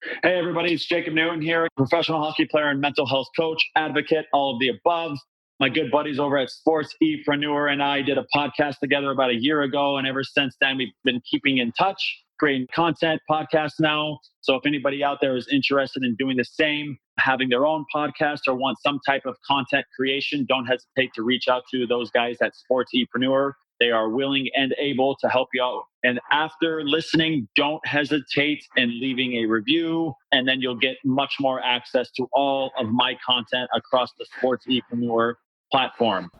Hey, everybody, it's Jake and Theo here, professional hockey player and mental health coach, advocate, all of the above. My good buddies over at SportsEpreneur and I did a podcast together about a year ago, and ever since then, we've been keeping in touch, creating content, podcasts now. So if anybody out there is interested in doing the same, having their own podcast or want some type of content creation, don't hesitate to reach out to those guys at SportsEpreneur. They are willing and able to help you out. And after listening, don't hesitate in leaving a review, and then you'll get much more access to all of my content across the SportsEpreneur platform.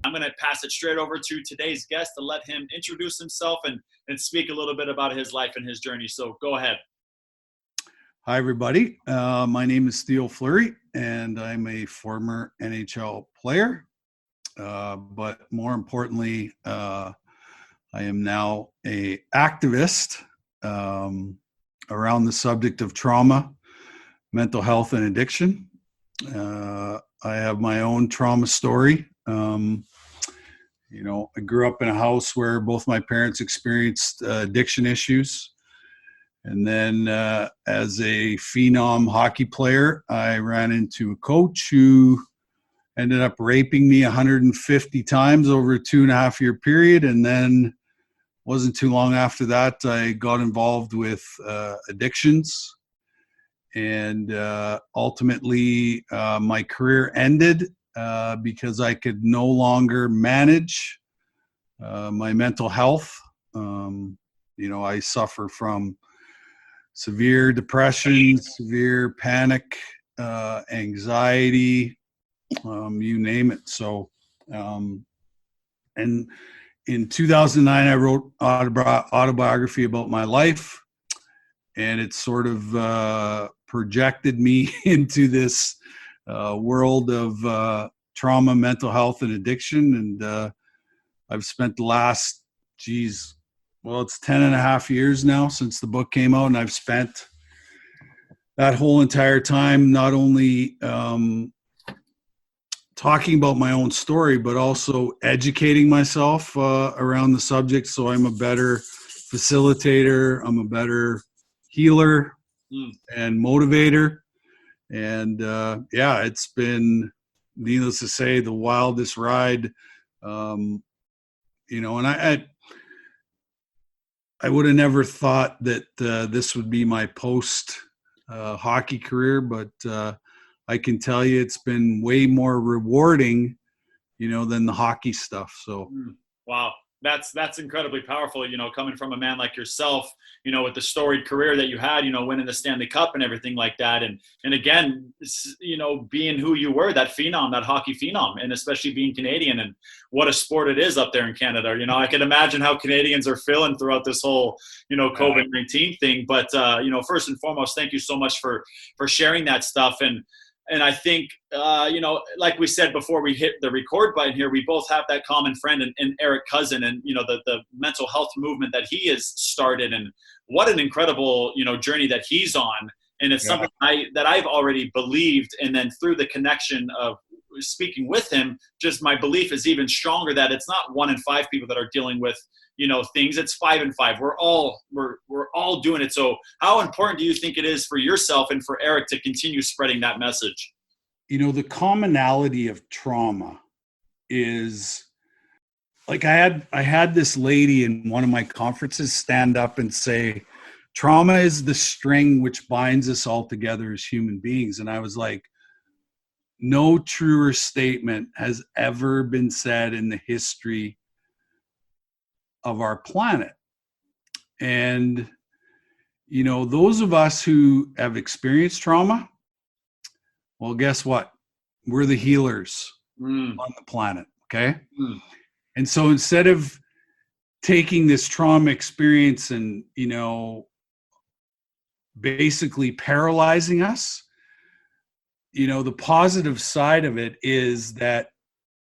I'm going to pass it straight over to today's guest to let him introduce himself and speak a little bit about his life and his journey. So go ahead. Hi, everybody. My name is Theo Fleury, and I'm a former NHL player. But more importantly, I am now an activist around the subject of trauma, mental health, and addiction. I have my own trauma story. I grew up in a house where both my parents experienced addiction issues. And then as a phenom hockey player, I ran into a coach who ended up raping me 150 times over a 2.5-year period. And then wasn't too long after that, I got involved with addictions. And ultimately, my career ended because I could no longer manage my mental health. I suffer from severe depression, severe panic, anxiety, you name it. So, and in 2009, I wrote autobiography about my life, and it sort of projected me into this world of trauma, mental health, and addiction. And I've spent the last, it's 10.5 years now since the book came out, and I've spent that whole entire time not only talking about my own story, but also educating myself around the subject. So I'm a better facilitator, I'm a better healer and motivator. And it's been, needless to say, the wildest ride. And I would have never thought that this would be my post hockey career, but I can tell you it's been way more rewarding, than the hockey stuff. So, wow, that's incredibly powerful. Coming from a man like yourself, with the storied career that you had, winning the Stanley Cup and everything like that, and again, being who you were, that phenom, that hockey phenom, and especially being Canadian, and what a sport it is up there in Canada. I can imagine how Canadians are feeling throughout this whole, COVID-19 thing. But first and foremost, thank you so much for sharing that stuff. And I think, like we said before we hit the record button here, we both have that common friend in Eric Cousin, and, the mental health movement that he has started, and what an incredible, journey that he's on. And it's something that I've already believed. And then through the connection of speaking with him, just my belief is even stronger that it's not 1 in 5 people that are dealing with, things. It's 5 in 5. We're all doing it. So how important do you think it is for yourself and for Eric to continue spreading that message? The commonality of trauma is, like, I had this lady in one of my conferences stand up and say, trauma is the string which binds us all together as human beings. And I was like, no truer statement has ever been said in the history of our planet. And, those of us who have experienced trauma, well, guess what? We're the healers on the planet, okay? And so instead of taking this trauma experience and, basically paralyzing us, the positive side of it is that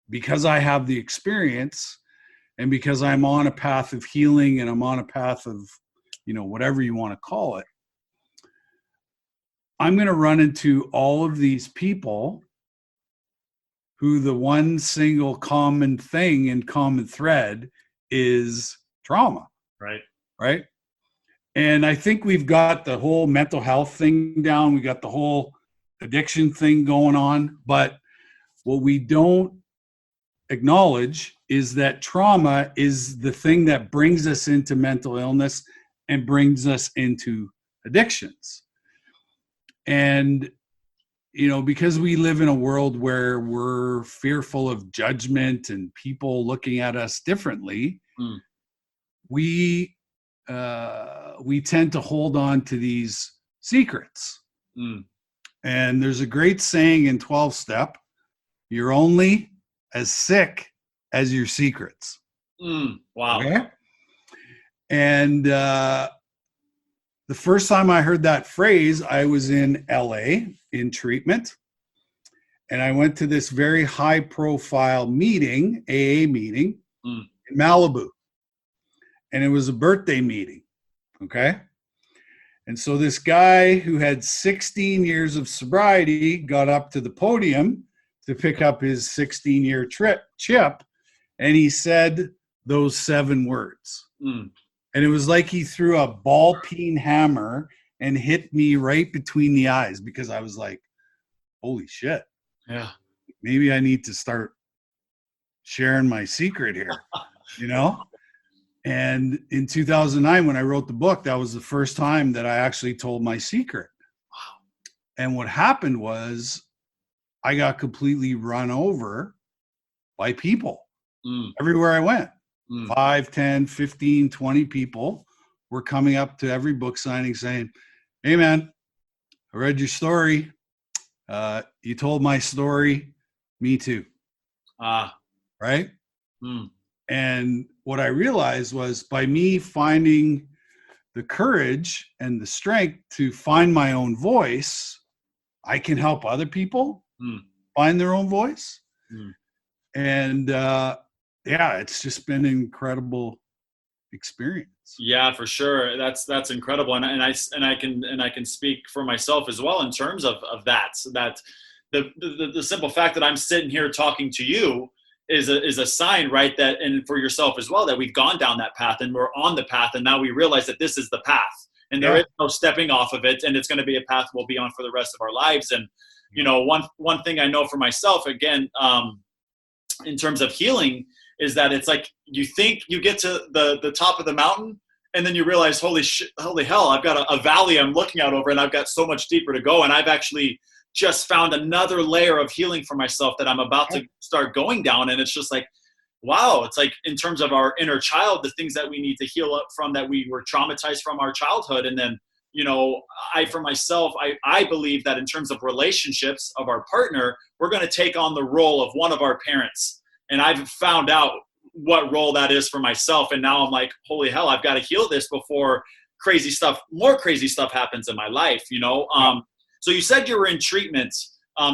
because I have the experience, and because I'm on a path of healing, and I'm on a path of, whatever you want to call it, I'm going to run into all of these people who the one single common thing and common thread is trauma. Right. Right. And I think we've got the whole mental health thing down. We got the whole addiction thing going on. But what we don't acknowledge is that trauma is the thing that brings us into mental illness and brings us into addictions. And, because we live in a world where we're fearful of judgment and people looking at us differently, we tend to hold on to these secrets. And there's a great saying in 12-step, you're only as sick as your secrets. Wow. Okay? And the first time I heard that phrase, I was in LA in treatment. And I went to this very high profile meeting, AA meeting in Malibu. And it was a birthday meeting. Okay. And so this guy who had 16 years of sobriety got up to the podium to pick up his 16-year chip. And he said those 7 words. And it was like he threw a ball-peen hammer and hit me right between the eyes, because I was like, holy shit. Yeah. Maybe I need to start sharing my secret here, And in 2009, when I wrote the book, that was the first time that I actually told my secret. Wow. And what happened was I got completely run over by people everywhere I went. 5, 10, 15, 20 people were coming up to every book signing saying, hey, man, I read your story. You told my story. Me too. Right? And what I realized was, by me finding the courage and the strength to find my own voice, I can help other people find their own voice. And it's just been an incredible experience. Yeah, for sure. That's incredible. And I can speak for myself as well in terms of that. So that the simple fact that I'm sitting here talking to you is a sign, right? That, and for yourself as well, that we've gone down that path and we're on the path, and now we realize that this is the path, and there is no stepping off of it, and it's going to be a path we'll be on for the rest of our lives. And one thing I know for myself, again, in terms of healing, is that it's like you think you get to the top of the mountain, and then you realize, holy hell, I've got a valley I'm looking out over, and I've got so much deeper to go. And I've actually just found another layer of healing for myself that I'm about to start going down. And it's just like, wow, it's like in terms of our inner child, the things that we need to heal up from, that we were traumatized from our childhood. And then, for myself, I believe that in terms of relationships of our partner, we're going to take on the role of one of our parents. And I've found out what role that is for myself. And now I'm like, holy hell, I've got to heal this before more crazy stuff happens in my life, So you said you were in treatment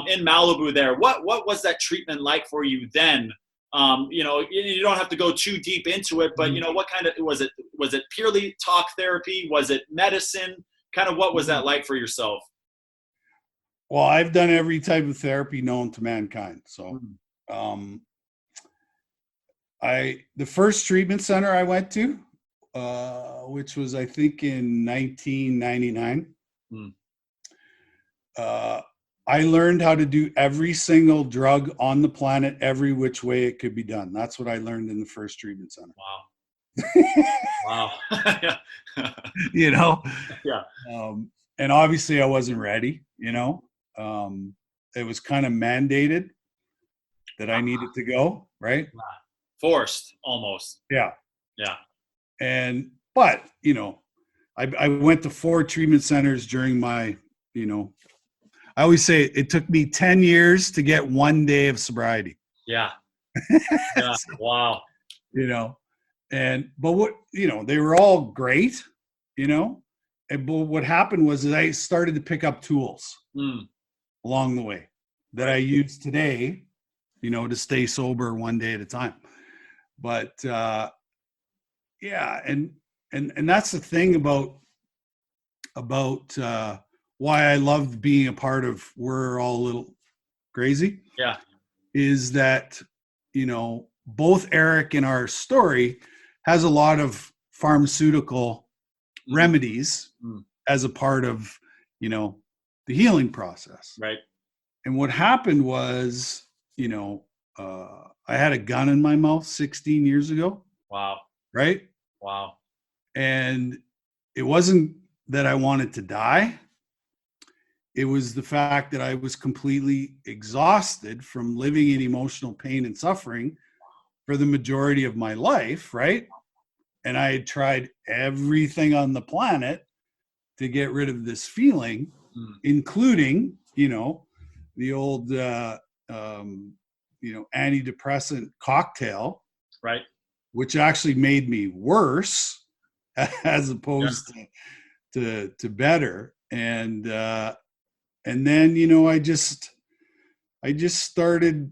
in Malibu there. What was that treatment like for you then? You don't have to go too deep into it, but what kind of was it? Was it purely talk therapy? Was it medicine? Kind of what was that like for yourself? Well, I've done every type of therapy known to mankind. So the first treatment center I went to, which was, I think, in 1999, I learned how to do every single drug on the planet, every which way it could be done. That's what I learned in the first treatment center. Wow. Yeah. Yeah. And obviously I wasn't ready, it was kind of mandated that I needed to go, right? Forced almost. Yeah. Yeah. But I went to 4 treatment centers during my, I always say it took me 10 years to get 1 day of sobriety. Yeah. Yeah. Wow. But what, they were all great, but what happened was that I started to pick up tools along the way that I use today, to stay sober 1 day at a time. But and that's the thing about why I loved being a part of We're All a Little Crazy. Yeah. Is that, both Eric and our story has a lot of pharmaceutical remedies Mm. as a part of, the healing process. Right. And what happened was, I had a gun in my mouth 16 years ago. Wow. Right. Wow. And it wasn't that I wanted to die. It was the fact that I was completely exhausted from living in emotional pain and suffering for the majority of my life, right? And I had tried everything on the planet to get rid of this feeling, including, the old, antidepressant cocktail, right, which actually made me worse as opposed to better. And then, I just started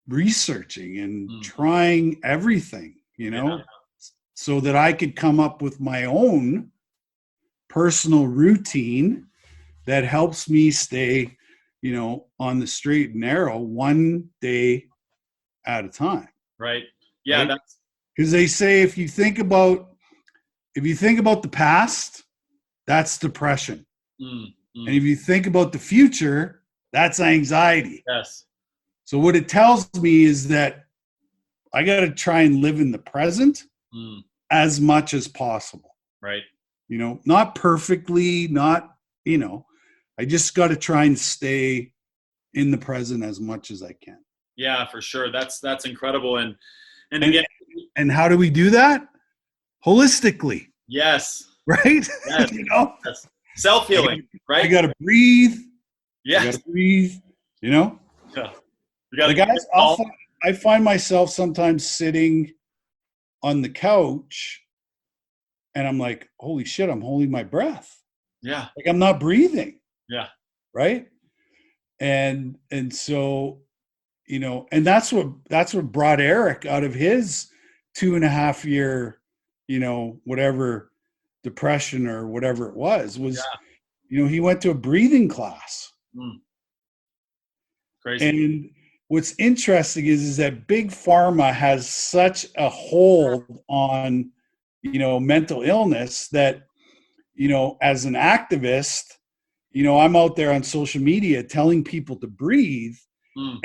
researching and trying everything, so that I could come up with my own personal routine that helps me stay, on the straight and narrow one day at a time. Right. Yeah. Right? That's because they say if you think about the past, that's depression. And if you think about the future, that's anxiety. Yes. So what it tells me is that I got to try and live in the present as much as possible. Right. Not perfectly, not, I just got to try and stay in the present as much as I can. Yeah, for sure. That's incredible. And again, and how do we do that? Holistically. Yes. Right? Yes. Yes. Self-healing, right? I got to breathe. Yes. I got to breathe, Yeah. You got to guys, I find myself sometimes sitting on the couch and I'm like, holy shit, I'm holding my breath. Yeah. Like I'm not breathing. Yeah. Right. And so, and that's what brought Eric out of his 2.5 year, whatever depression or whatever it was, he went to a breathing class. Crazy. And what's interesting is that big pharma has such a hold on, mental illness that, as an activist, I'm out there on social media telling people to breathe,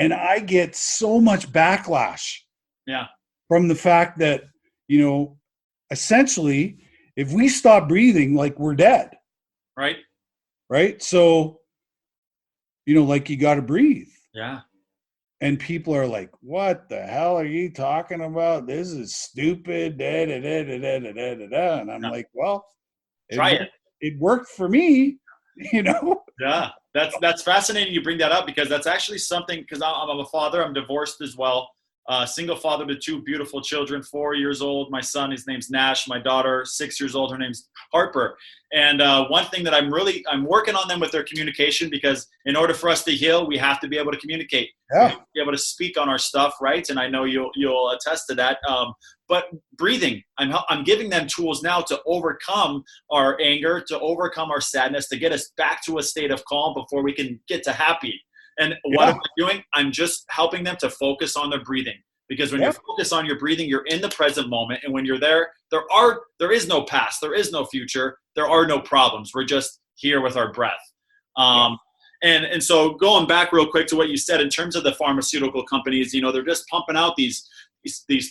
and I get so much backlash. Yeah. From the fact that, essentially, if we stop breathing, like we're dead. Right. Right. So, like you got to breathe. Yeah. And people are like, what the hell are you talking about? This is stupid. Da, da, da, da, da, da, da, da. And I'm like, well, try it. It worked for me, Yeah. That's fascinating you bring that up, because that's actually something, because I'm a father, I'm divorced as well. Single father to 2 beautiful children, 4 years old. My son, his name's Nash. My daughter, 6 years old, her name's Harper. And one thing that I'm working on them with their communication, because in order for us to heal, we have to be able to communicate. Yeah. We have to be able to speak on our stuff, right? And I know you'll attest to that. But breathing, I'm giving them tools now to overcome our anger, to overcome our sadness, to get us back to a state of calm before we can get to happy. And what am I doing? I'm just helping them to focus on their breathing. Because when you focus on your breathing, you're in the present moment. And when you're there is no past, there is no future, there are no problems. We're just here with our breath. And so going back real quick to what you said in terms of the pharmaceutical companies, they're just pumping out these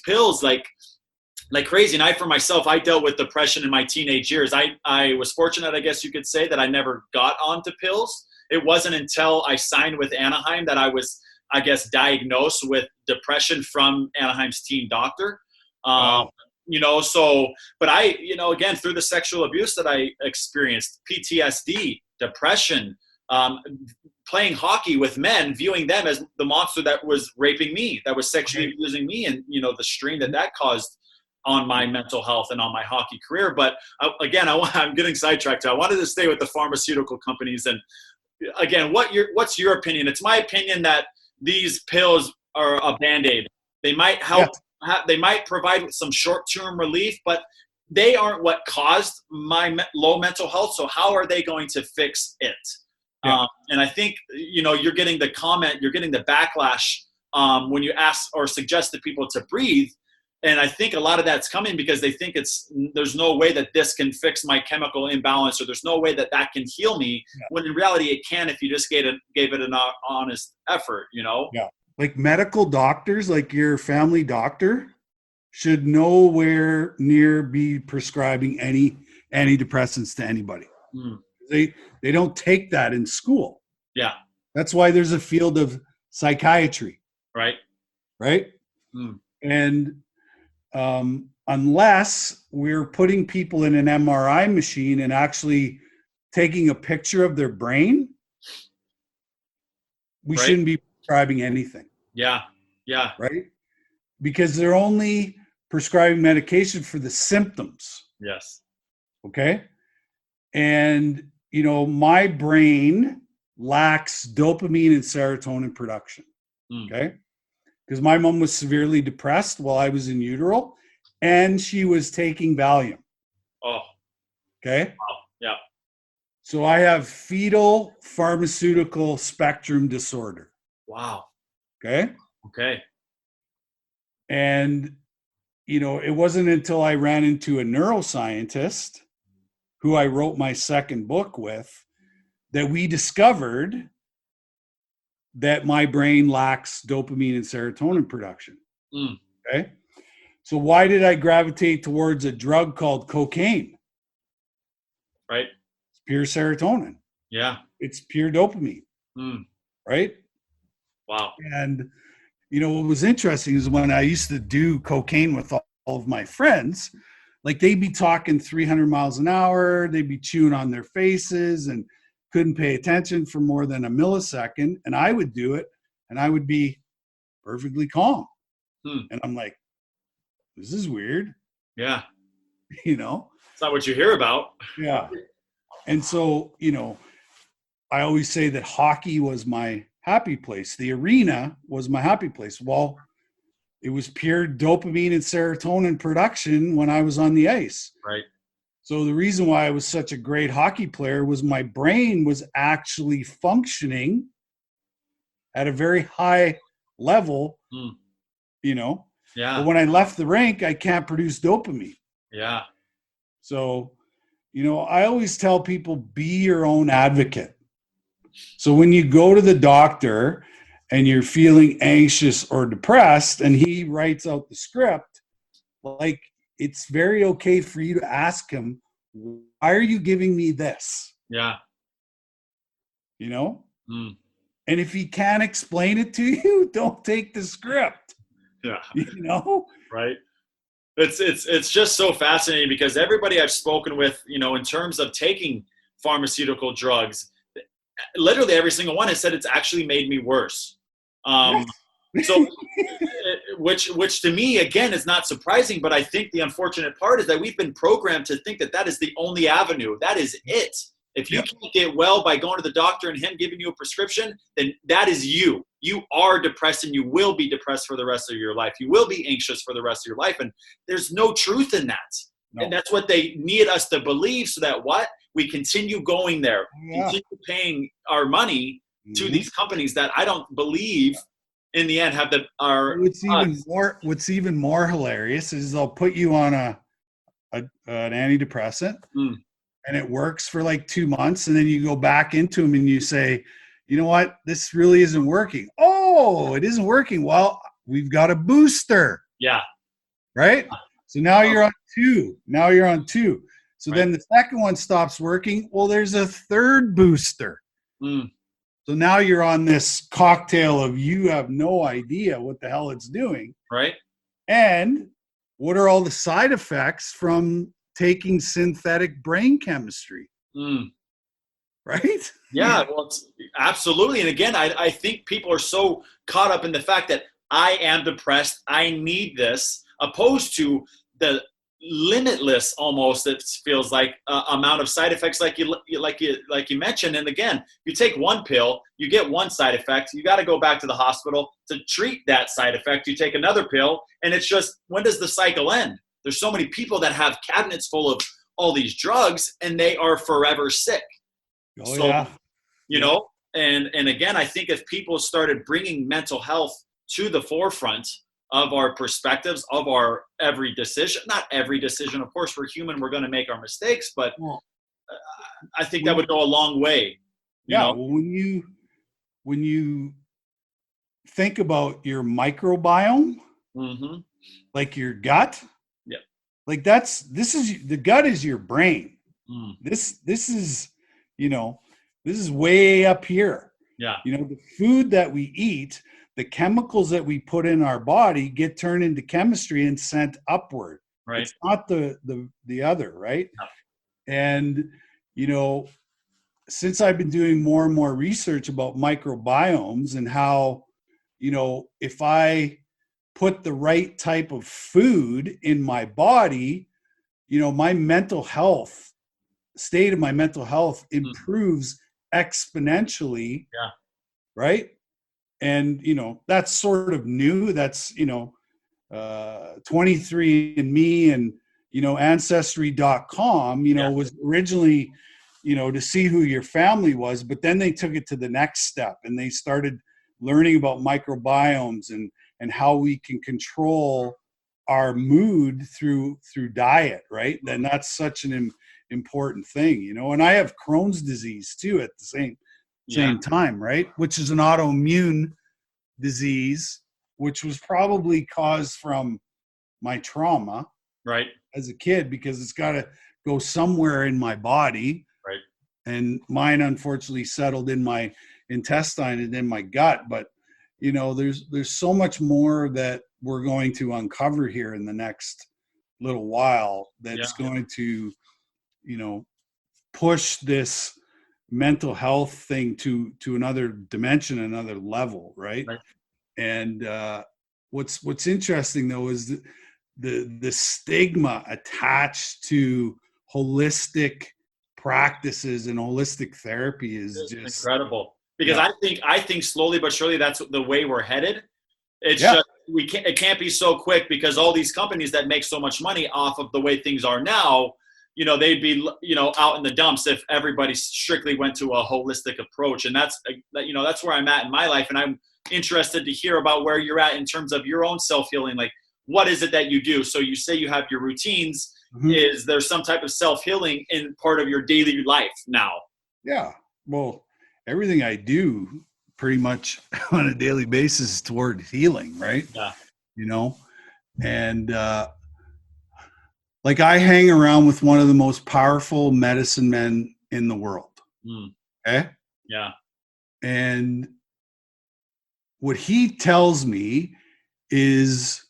pills like crazy. And for myself, I dealt with depression in my teenage years. I was fortunate, I guess you could say, that I never got onto pills. It wasn't until I signed with Anaheim that I was, I guess, diagnosed with depression from Anaheim's teen doctor. But again, through the sexual abuse that I experienced, PTSD, depression, playing hockey with men, viewing them as the monster that was raping me, that was sexually abusing me, and, the strain that caused on my mental health and on my hockey career. But again, I'm getting sidetracked. I wanted to stay with the pharmaceutical companies. And again, what's your opinion? It's my opinion that these pills are a Band-Aid. They might help. They might provide some short-term relief, but they aren't what caused my low mental health. So how are they going to fix it? And I think, you're getting the comment, you're getting the backlash when you ask or suggest to people to breathe. And I think a lot of that's coming because they think there's no way that this can fix my chemical imbalance, or there's no way that can heal me. Yeah. When in reality it can, if you just gave it an honest effort, you know? Yeah. Like medical doctors, like your family doctor, should nowhere near be prescribing any antidepressants to anybody. They don't take that in school. Yeah. That's why there's a field of psychiatry. Right. And unless we're putting people in an MRI machine and actually taking a picture of their brain, we shouldn't be prescribing anything. Yeah. Yeah. Right? Because they're only prescribing medication for the symptoms. Yes. Okay? And, you know, my brain lacks dopamine and serotonin production. Okay? Because my mom was severely depressed while I was in utero, and she was taking Valium. Oh. Okay? Wow. Yeah. So I have fetal pharmaceutical spectrum disorder. Wow. Okay? Okay. And, you know, it wasn't until I ran into a neuroscientist who I wrote my second book with that we discovered that my brain lacks dopamine and serotonin production. Okay. So why did I gravitate towards a drug called cocaine? Right. It's pure serotonin. Yeah. It's pure dopamine. Right. Wow. And, you know, what was interesting is when I used to do cocaine with all of my friends, like they'd be talking 300 miles an hour, they'd be chewing on their faces and couldn't pay attention for more than a millisecond. And I would do it and I would be perfectly calm. And I'm like, this is weird. Yeah. You know? It's not what you hear about. Yeah. And so, you know, I always say that hockey was my happy place. The arena was my happy place. Well, it was pure dopamine and serotonin production when I was on the ice. Right. So the reason why I was such a great hockey player was my brain was actually functioning at a very high level, you know. Yeah. But when I left the rink, I can't produce dopamine. Yeah. So, you know, I always tell people, be your own advocate. So when you go to the doctor and you're feeling anxious or depressed and he writes out the script, like, it's very okay for you to ask him, why are you giving me this? Yeah. You know? And if he can't explain it to you, don't take the script. Yeah. You know? Right. It's just so fascinating because everybody I've spoken with, you know, in terms of taking pharmaceutical drugs, literally every single one has said it's actually made me worse. So, which to me, again, is not surprising, but I think the unfortunate part is that we've been programmed to think that is the only avenue. That is it. If you can't get well by going to the doctor and him giving you a prescription, then that is you. You are depressed and you will be depressed for the rest of your life. You will be anxious for the rest of your life. And there's no truth in that. No. And that's what they need us to believe so that we continue going there, continue paying our money to these companies that I don't believe in the end have what's even more hilarious is they'll put you on an antidepressant and it works for like 2 months, and then you go back into them and you say, you know what, this really isn't working. Oh, it isn't working. Well, we've got a booster. Yeah. Right? So now you're on 2. So then the second one stops working. Well, there's a third booster. So now you're on this cocktail of you have no idea what the hell it's doing. Right. And what are all the side effects from taking synthetic brain chemistry? Right? Yeah, well, absolutely. And again, I think people are so caught up in the fact that I am depressed, I need this, opposed to the limitless, almost, it feels like, amount of side effects like you mentioned. And again, you take one pill, you get one side effect, you got to go back to the hospital to treat that side effect. You take another pill, and it's just, when does the cycle end? There's so many people that have cabinets full of all these drugs and they are forever sick. You know, and again, I think if people started bringing mental health to the forefront, of our perspectives, of our every decision. Not every decision, of course, we're human, we're going to make our mistakes, but I think that would go a long way. You know? Well, when you think about your microbiome, like your gut, like the gut is your brain. This is, this is way up here. The food that we eat, the chemicals that we put in our body get turned into chemistry and sent upward. Right. It's not the other, right? And, since I've been doing more and more research about microbiomes and how, if I put the right type of food in my body, my mental health, state of my mental health improves exponentially. Right. And, that's sort of new. That's, 23andMe and, Ancestry.com, was originally, to see who your family was, but then they took it to the next step and they started learning about microbiomes and how we can control our mood through diet, right? Then that's such an important thing, and I have Crohn's disease too at the same time, right? Which is an autoimmune disease, which was probably caused from my trauma, right, as a kid, because it's got to go somewhere in my body, right? And mine unfortunately settled in my intestine and in my gut. But there's so much more that we're going to uncover here in the next little while that's going to push this mental health thing to another dimension, another level, right? And what's interesting though is the stigma attached to holistic practices and holistic therapy is just incredible. Because I think slowly but surely that's the way we're headed. It's just it can't be so quick, because all these companies that make so much money off of the way things are now, they'd be out in the dumps if everybody strictly went to a holistic approach. And that's where I'm at in my life, and I'm interested to hear about where you're at in terms of your own self-healing. Like, what is it that you do? So you say you have your routines. Is there some type of self-healing in part of your daily life now? Yeah. Well, everything I do pretty much on a daily basis is toward healing, right? Yeah. And like I hang around with one of the most powerful medicine men in the world. Okay? Yeah. And what he tells me is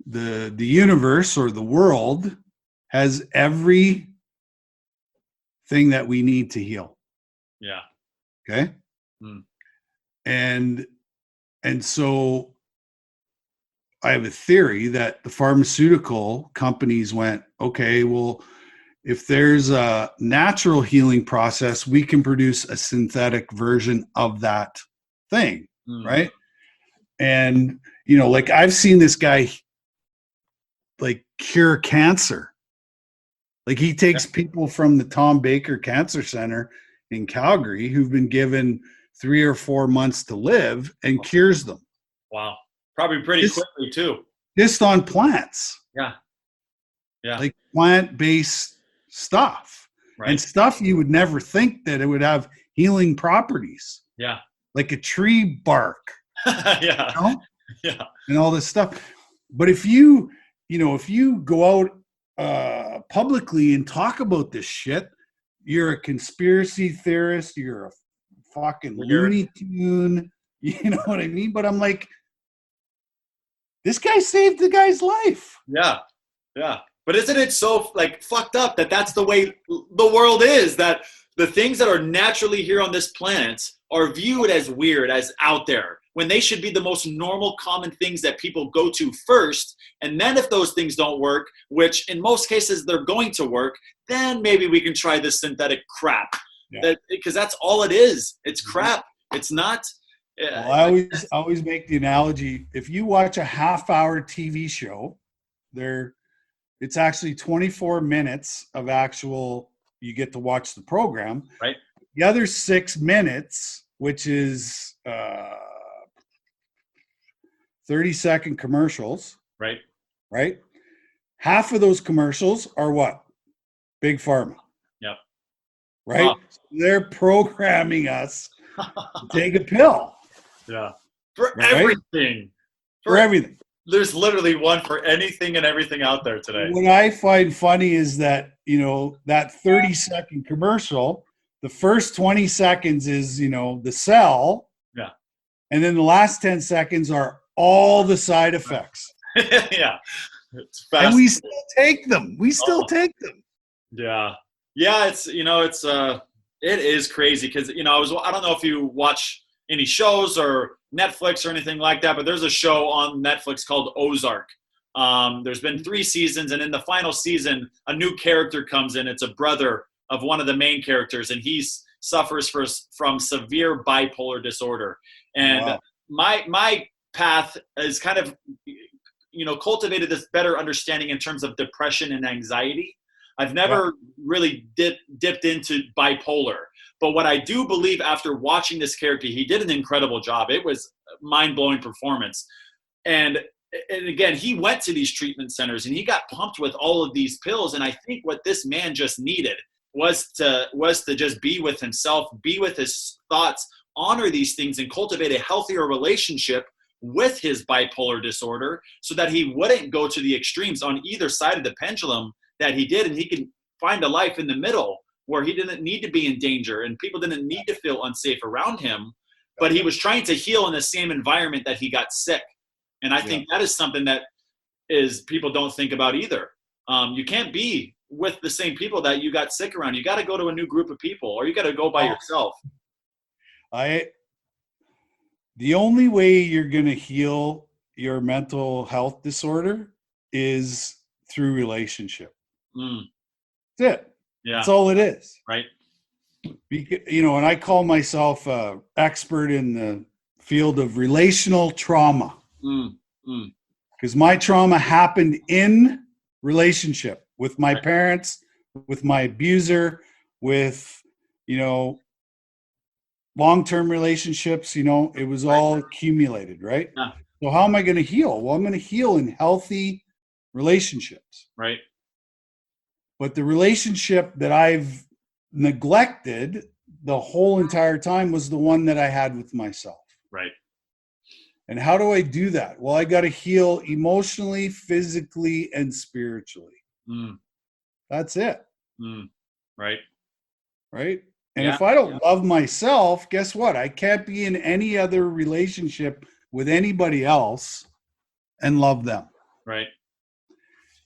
the universe or the world has everything that we need to heal. Yeah. Okay. And so I have a theory that the pharmaceutical companies went, okay, well, if there's a natural healing process, we can produce a synthetic version of that thing. Right. And, like I've seen this guy like cure cancer. Like he takes people from the Tom Baker Cancer Center in Calgary who've been given 3 or 4 months to live and cures them. Wow. Probably pretty quickly too. Just on plants. Yeah. Yeah. Like plant-based stuff. Right. And stuff you would never think that it would have healing properties. Yeah. Like a tree bark. Yeah. Yeah. And all this stuff. But if you go out publicly and talk about this shit, you're a conspiracy theorist, you're a fucking Looney Tune, you know what I mean? But I'm like, this guy saved the guy's life. Yeah. Yeah. But isn't it so like fucked up that that's the way the world is, that the things that are naturally here on this planet are viewed as weird, as out there, when they should be the most normal, common things that people go to first. And then if those things don't work, which in most cases they're going to work, then maybe we can try this synthetic crap. Yeah. Because that's all it is. It's crap. It's not. Well, I always make the analogy. If you watch a half-hour TV show, it's actually 24 minutes of actual, you get to watch the program. Right. The other 6 minutes, which is 30-second commercials, Right. right? Half of those commercials are what? Big Pharma. Yep. Right? So they're programming us to take a pill. Yeah. For right? everything. For everything. There's literally one for anything and everything out there today. What I find funny is that, that 30-second commercial, the first 20 seconds is, the sell. Yeah. And then the last 10 seconds are all the side effects. Yeah. It's fast. And we still take them. Take them. Yeah. Yeah. It is crazy because, I don't know if you watch any shows or Netflix or anything like that, but there's a show on Netflix called Ozark. There's been 3 seasons, and in the final season, a new character comes in. It's a brother of one of the main characters, and he suffers from severe bipolar disorder. And wow. my path is kind of, cultivated this better understanding in terms of depression and anxiety. I've never really dipped into bipolar. But what I do believe after watching this character, he did an incredible job. It was mind-blowing performance. And again, he went to these treatment centers and he got pumped with all of these pills. And I think what this man just needed was to just be with himself, be with his thoughts, honor these things, and cultivate a healthier relationship with his bipolar disorder so that he wouldn't go to the extremes on either side of the pendulum that he did. And he can find a life in the middle where he didn't need to be in danger and people didn't need to feel unsafe around him, but he was trying to heal in the same environment that he got sick. And I think that is something that people don't think about either. You can't be with the same people that you got sick around. You got to go to a new group of people, or you got to go by yourself. The only way you're going to heal your mental health disorder is through relationship. That's it. Yeah. That's all it is. Right. And I call myself an expert in the field of relational trauma. Because my trauma happened in relationship with my parents, with my abuser, with, long-term relationships, it was all accumulated, right? Yeah. So how am I going to heal? Well, I'm going to heal in healthy relationships. Right. But the relationship that I've neglected the whole entire time was the one that I had with myself. Right. And how do I do that? Well, I got to heal emotionally, physically, and spiritually. That's it. Right. Right. And if I don't love myself, guess what? I can't be in any other relationship with anybody else and love them. Right.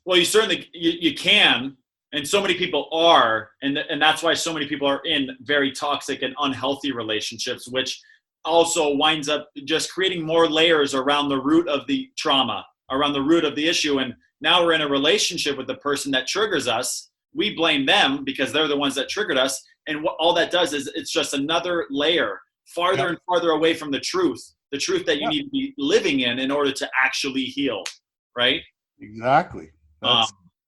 Well, you certainly, you can. And so many people are, and that's why so many people are in very toxic and unhealthy relationships, which also winds up just creating more layers around the root of the trauma, around the root of the issue. And now we're in a relationship with the person that triggers us. We blame them because they're the ones that triggered us. And all that does is it's just another layer farther and farther away from the truth that you need to be living in order to actually heal. Right? Exactly.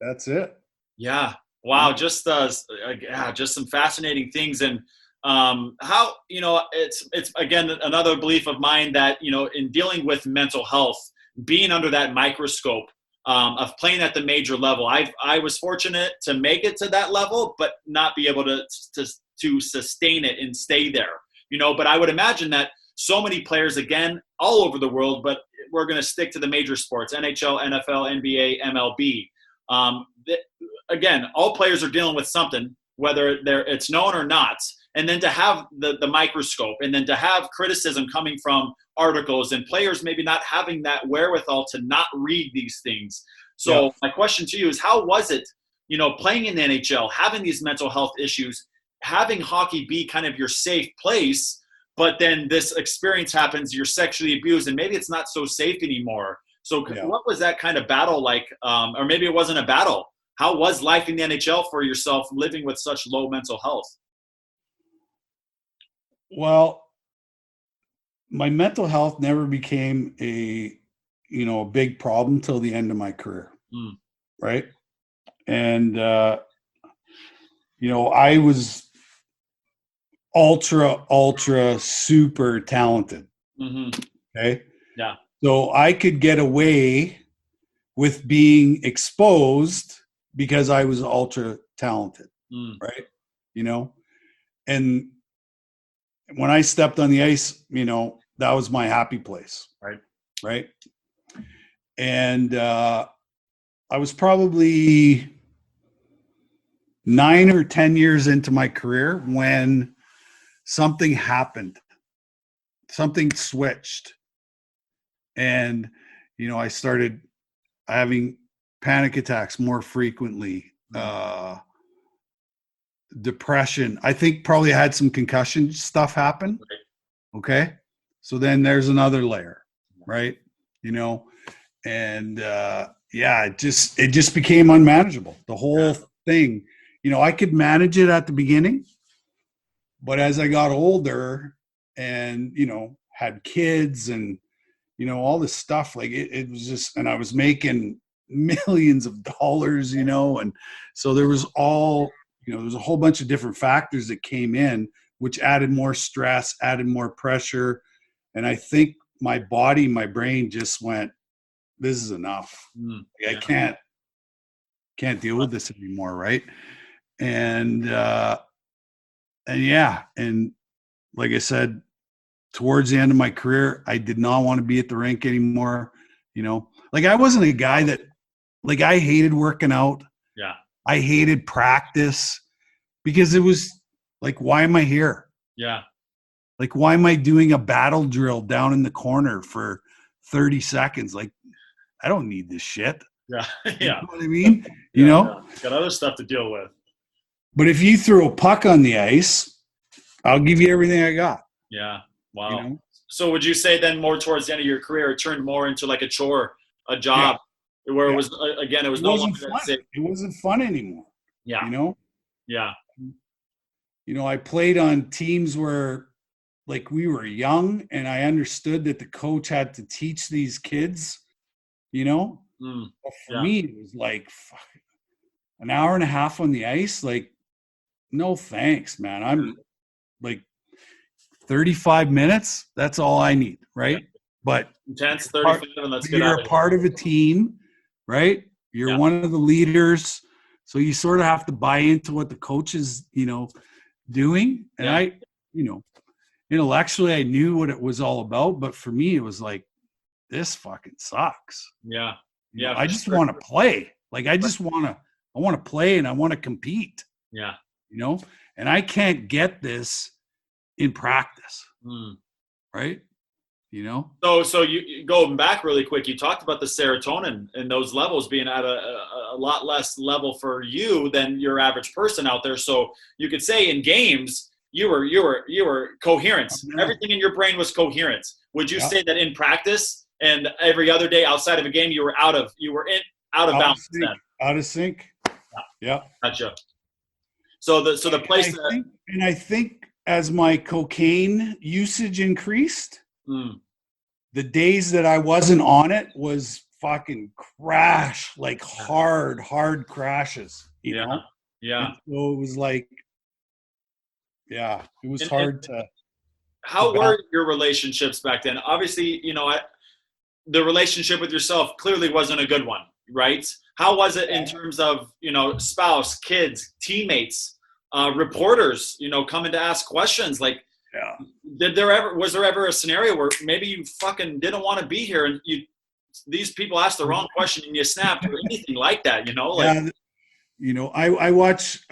That's it. Yeah. Wow. Just some fascinating things. And how, it's again, another belief of mine that, in dealing with mental health, being under that microscope of playing at the major level, I was fortunate to make it to that level, but not be able to sustain it and stay there, but I would imagine that so many players, again, all over the world, but we're going to stick to the major sports, NHL, NFL, NBA, MLB. Again, all players are dealing with something, whether it's known or not. And then to have the microscope, and then to have criticism coming from articles, and players maybe not having that wherewithal to not read these things. So my question to you is, how was it, playing in the NHL, having these mental health issues, having hockey be kind of your safe place, but then this experience happens, you're sexually abused, and maybe it's not so safe anymore. So what was that kind of battle like? Or maybe it wasn't a battle. How was life in the NHL for yourself living with such low mental health? Well, my mental health never became a big problem till the end of my career. Right. And, I was ultra super talented. Okay. Yeah. So I could get away with being exposed because I was ultra talented, right? You know, and when I stepped on the ice, you know, that was my happy place. Right. Right. And I was probably 9 or 10 years into my career when something happened. Something switched. And, you know, I started having panic attacks more frequently. Depression. I think probably had some concussion stuff happen. Okay. So then there's another layer, right? You know, and yeah, it just became unmanageable. The whole thing, you know, I could manage it at the beginning, but as I got older and, you know, had kids and, you know, all this stuff, like it was just, and I was making millions of dollars, you know, and so there was all, you know, there's a whole bunch of different factors that came in, which added more stress, added more pressure. And I think my body, my brain just went, this is enough. Like, I can't deal with this anymore. Right. And yeah. And like I said, towards the end of my career, I did not want to be at the rink anymore. You know, like I wasn't a guy that, like, I hated working out. Yeah. I hated practice because it was like, why am I here? Yeah. Like, why am I doing a battle drill down in the corner for 30 seconds? Like, I don't need this shit. Yeah. You Yeah. know what I mean? You know? Yeah. Got other stuff to deal with. But if you throw a puck on the ice, I'll give you everything I got. Yeah. Wow. You know? So would you say then more towards the end of your career, it turned more into like a chore, a job, where it was, again, it was no longer fun. It wasn't fun anymore. Yeah. You know? Yeah. You know, I played on teams where, like, we were young and I understood that the coach had to teach these kids, you know? But for me, it was like, fuck, an hour and a half on the ice. Like, no thanks, man. I'm like 35 minutes. That's all I need. Right. But intense 35 and let's get you're out a part of a team, right? You're one of the leaders. So you sort of have to buy into what the coach is, you know, doing. And I, you know, intellectually, I knew what it was all about. But for me, it was like, this fucking sucks. Yeah. You know, I just want to play. Like, I want to play and I want to compete. Yeah. You know, and I can't get this in practice. Right. You know? So you going back really quick, you talked about the serotonin and those levels being at a lot less level for you than your average person out there. So you could say in games, you were coherent. Everything in your brain was coherent. Would you say that in practice and every other day outside of a game, you were out of balance then? Out of sync. Yeah. Gotcha. So the place I think as my cocaine usage increased, the days that I wasn't on it was fucking crash, like hard crashes, you know? Yeah. And so it was like, it was hard to. How were your relationships back then? Obviously, you know, the relationship with yourself clearly wasn't a good one, right? How was it in terms of, you know, spouse, kids, teammates, reporters, you know, coming to ask questions? Like, was there ever a scenario where maybe you fucking didn't want to be here and these people asked the wrong question and you snapped or anything like that, you know? Like, you know, I watch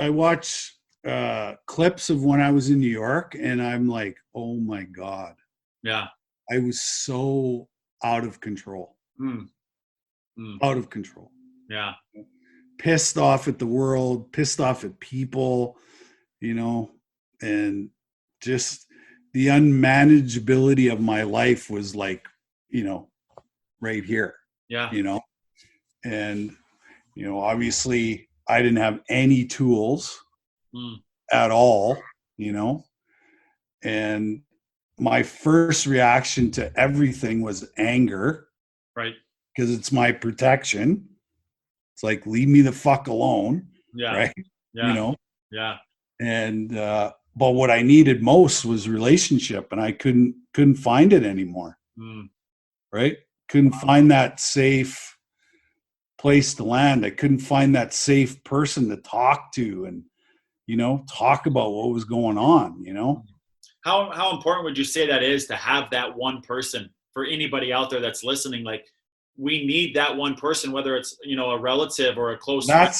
clips of when I was in New York and I'm like, oh my God. Yeah. I was so out of control. Out of control. Yeah. Pissed off at the world, pissed off at people, you know, and just the unmanageability of my life was like, you know, right here. Yeah. You know, and, you know, obviously I didn't have any tools at all, you know, and my first reaction to everything was anger. Right. Because it's my protection. It's like, leave me the fuck alone. Yeah. Right. Yeah. You know? Yeah. And, but what I needed most was relationship and I couldn't find it anymore. Right. couldn't find that safe place to land. I couldn't find that safe person to talk to and, talk about what was going on, How important would you say that is to have that one person for anybody out there that's listening? Like, we need that one person, whether it's, a relative or a close friend.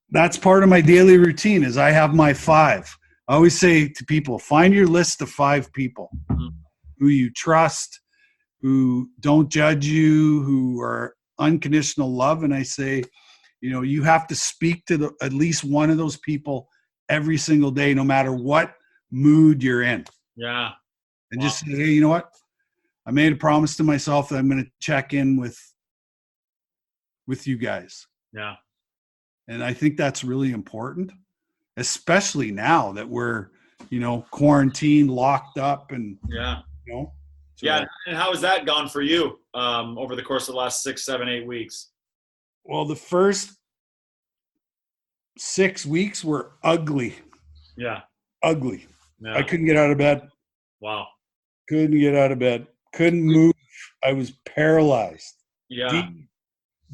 That's part of my daily routine is I have my 5. I always say to people, find your list of 5 people who you trust, who don't judge you, who are unconditional love. And I say, you have to speak to at least one of those people every single day, no matter what mood you're in. Yeah. And just say, hey, you know what? I made a promise to myself that I'm going to check in with you guys. Yeah. And I think that's really important, especially now that we're, quarantined, locked up, and yeah. And how has that gone for you over the course of the last 6, 7, 8 weeks? Well, the first 6 weeks were ugly. Yeah. Ugly. Yeah. I couldn't get out of bed. Wow. Couldn't get out of bed. Couldn't move. I was paralyzed. Yeah.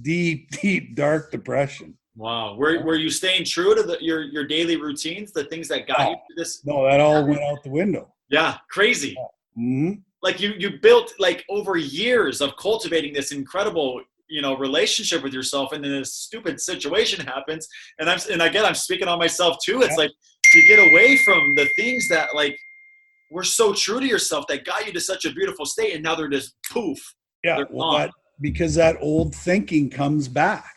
Deep, dark depression. Wow. Were you staying true to your daily routines, the things that got you to this? No, that all went out the window. Yeah. Crazy. Mm-hmm. Like you built like over years of cultivating this incredible, relationship with yourself, and then this stupid situation happens. And I'm speaking on myself too. It's like you get away from the things that like were so true to yourself that got you to such a beautiful state, and now they're just poof. Yeah. Because that old thinking comes back.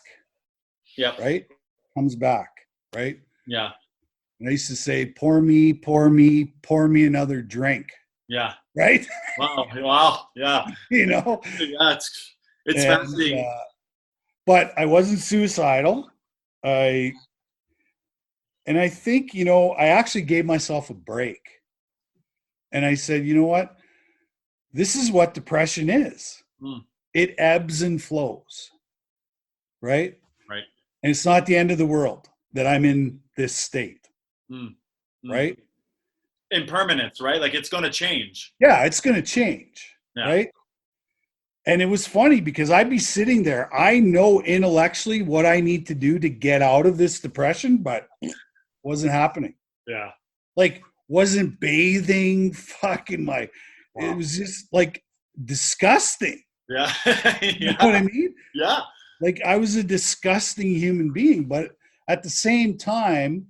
Yeah. Right? Comes back. Right? Yeah. And I used to say, pour me another drink. Yeah. Right? Wow. Yeah. Yeah, it's fascinating. But I wasn't suicidal. I think, I actually gave myself a break. And I said, you know what? This is what depression is. It ebbs and flows. Right? Right. And it's not the end of the world that I'm in this state. Right? Impermanence, right? Like it's going to change. Yeah, it's going to change. Yeah. Right? And it was funny because I'd be sitting there. I know intellectually what I need to do to get out of this depression, but wasn't happening. Yeah. Like wasn't bathing, it was just like disgusting. Yeah. You know what I mean? Yeah. Like I was a disgusting human being, but at the same time,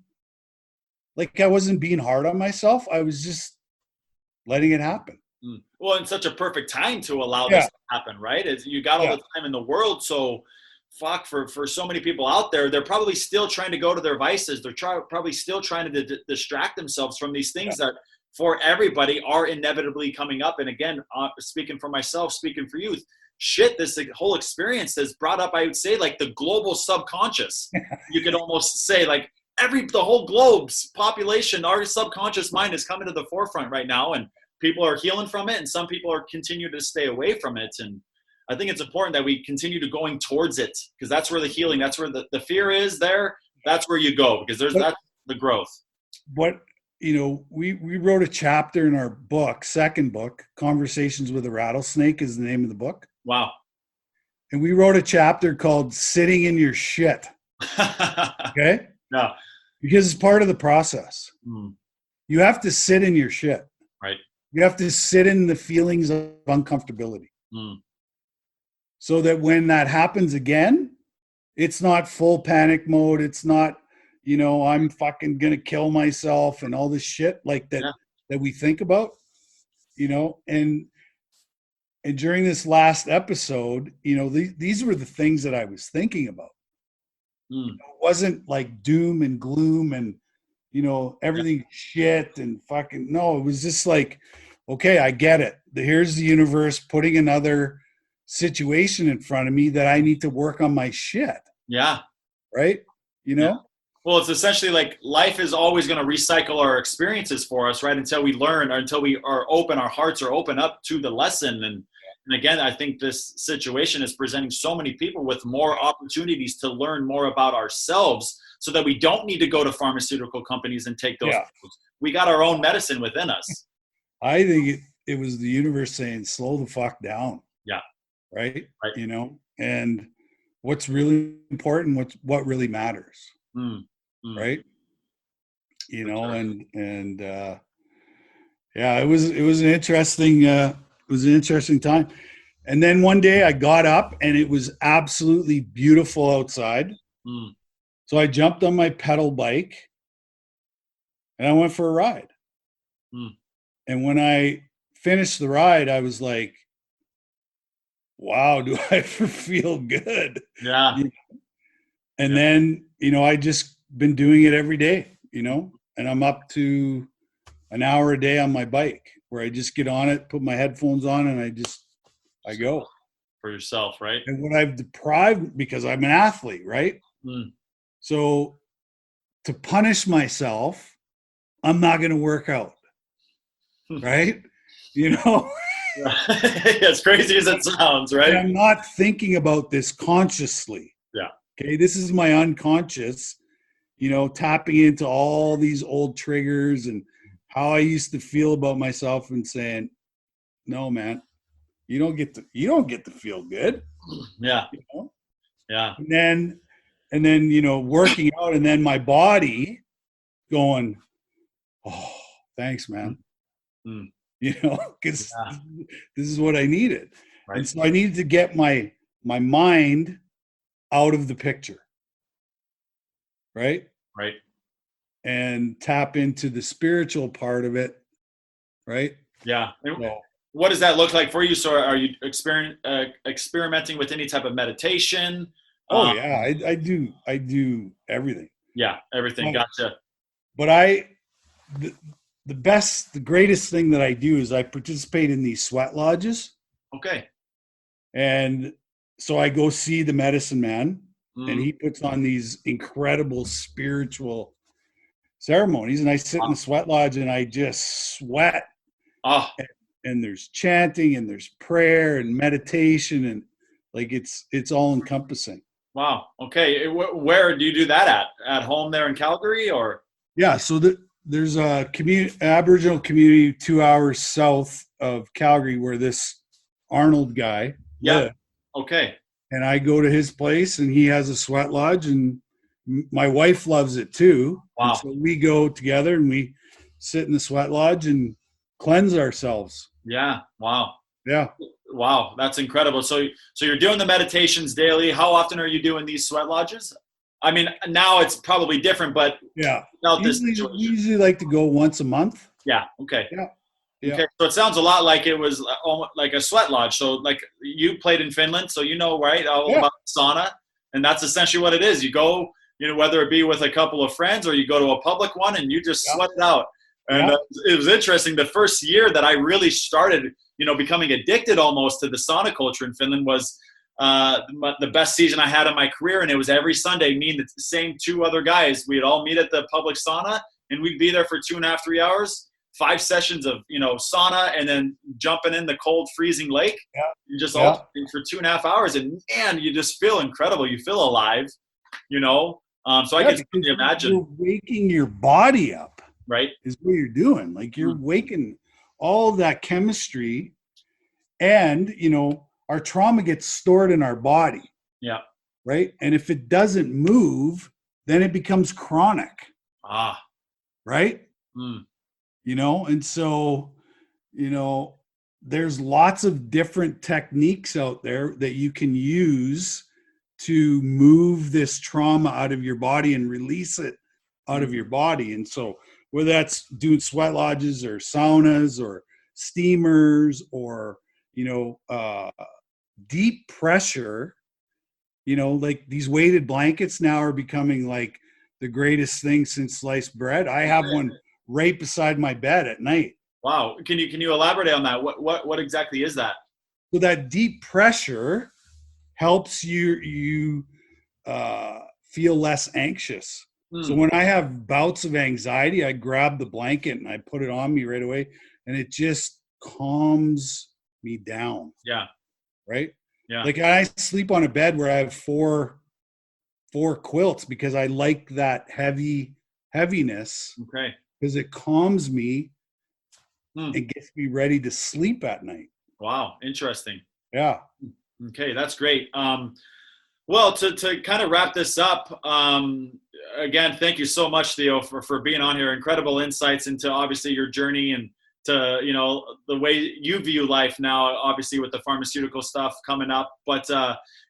like I wasn't being hard on myself. I was just letting it happen. Well, in such a perfect time to allow this to happen, right? As you got all the time in the world. So for so many people out there, they're probably still trying to go to their vices. They're probably still trying to distract themselves from these things that for everybody are inevitably coming up. And again, speaking for myself, speaking for you, this whole experience has brought up, I would say, like the global subconscious. You could almost say like the whole globe's population, our subconscious mind is coming to the forefront right now, and people are healing from it, and some people are continuing to stay away from it. And I think it's important that we continue to going towards it, because that's where the healing, that's where the fear is there. That's where you go, because that's the growth. What, we wrote a chapter in our book, second book, Conversations with a Rattlesnake is the name of the book. Wow. And we wrote a chapter called Sitting in Your Shit. Okay? Yeah. Because it's part of the process. You have to sit in your shit. Right. You have to sit in the feelings of uncomfortability. So that when that happens again, it's not full panic mode. It's not, I'm fucking going to kill myself and all this shit like that, that we think about, and during this last episode, these were the things that I was thinking about. It wasn't like doom and gloom and, everything shit and fucking, no, it was just like, okay, I get it. Here's the universe putting another situation in front of me that I need to work on my shit. Yeah. Right? Yeah. Well, it's essentially like life is always going to recycle our experiences for us, right? Until we learn, or until we are open, our hearts are open up to the lesson. And again, I think this situation is presenting so many people with more opportunities to learn more about ourselves, so that we don't need to go to pharmaceutical companies and take those. We got our own medicine within us. I think it was the universe saying, slow the fuck down. Yeah. right? Right. You know, and what's really important, what really matters, Mm. Mm. right? You For know, sure. and yeah, it was an interesting time. And then one day I got up and it was absolutely beautiful outside. Mm. So I jumped on my pedal bike and I went for a ride. Mm. And when I finished the ride, I was like, wow, do I ever feel good? Yeah. And Yeah. then, you know, I just been doing it every day, you know, and I'm up to an hour a day on my bike where I just get on it, put my headphones on, and I go. For yourself, right? And what I've deprived, because I'm an athlete, right? Mm. So to punish myself, I'm not going to work out, right? You know, As crazy as it sounds, and right? I'm not thinking about this consciously. Yeah. Okay. This is my unconscious, you know, tapping into all these old triggers and how I used to feel about myself and saying, no, man, you don't get to feel good. Yeah. You know? Yeah. And then, you know, working out and then my body going, oh, thanks, man. Mm. You know, because Yeah. this is what I needed. Right. And so I needed to get my mind out of the picture. Right. Right. And tap into the spiritual part of it. Right. Yeah. So, What does that look like for you? So are you experimenting with any type of meditation? oh yeah, I do everything. Yeah, everything. But, Gotcha. but the greatest thing that I do is I participate in these sweat lodges. Okay. And so I go see the medicine man, and Mm. he puts on these incredible spiritual ceremonies. And I sit in the sweat lodge and I just sweat. Oh, And there's chanting and there's prayer and meditation, and like it's all encompassing. wow. Okay. Where do you do that at? At home there in Calgary, or? Yeah. So there's a Aboriginal community 2 hours south of Calgary where this Arnold guy Yeah. lives. Okay. And I go to his place and he has a sweat lodge, and my wife loves it too. Wow. And so we go together and we sit in the sweat lodge and cleanse ourselves. Yeah. Wow. Yeah. Wow. That's incredible. So you're doing the meditations daily. How often are you doing these sweat lodges? I mean, now it's probably different, but Yeah. without this We situation. usually like to go once a month. Yeah. Okay. Yeah. Okay. So it sounds a lot like it was almost like a sweat lodge. So like you played in Finland, so you know, right, all about sauna, and that's essentially what it is. You go, you know, whether it be with a couple of friends or you go to a public one and you just sweat it out. And it was interesting. The first year that I really started, you know, becoming addicted almost to the sauna culture in Finland was the best season I had in my career. And it was every Sunday, me and the same two other guys, we'd all meet at the public sauna and we'd be there for 2.5, 3 hours, 5 sessions of, you know, sauna and then jumping in the cold freezing lake. Yeah. You just all for 2.5 hours. And man, you just feel incredible. You feel alive, you know? So I can imagine. You're waking your body up. Right. Is what you're doing. Like you're waking all of that chemistry, and you know, our trauma gets stored in our body. Yeah. Right. And if it doesn't move, then it becomes chronic. Right. Mm. You know, and so, you know, there's lots of different techniques out there that you can use to move this trauma out of your body and release it out of your body. And so whether that's doing sweat lodges or saunas or steamers or, you know, deep pressure, you know, like these weighted blankets now are becoming like the greatest thing since sliced bread. I have one right beside my bed at night. Wow. Can you elaborate on that? What exactly is that? So that deep pressure helps you feel less anxious. So when I have bouts of anxiety, I grab the blanket and I put it on me right away, and it just calms me down. Yeah. Right. Yeah. Like I sleep on a bed where I have four quilts because I like that heaviness. Okay. Because it calms me and gets me ready to sleep at night. Wow. Interesting. Yeah. Okay, that's great. Well, to kind of wrap this up, again, thank you so much, Theo, for being on here. Incredible insights into obviously your journey and to, the way you view life now, obviously with the pharmaceutical stuff coming up. But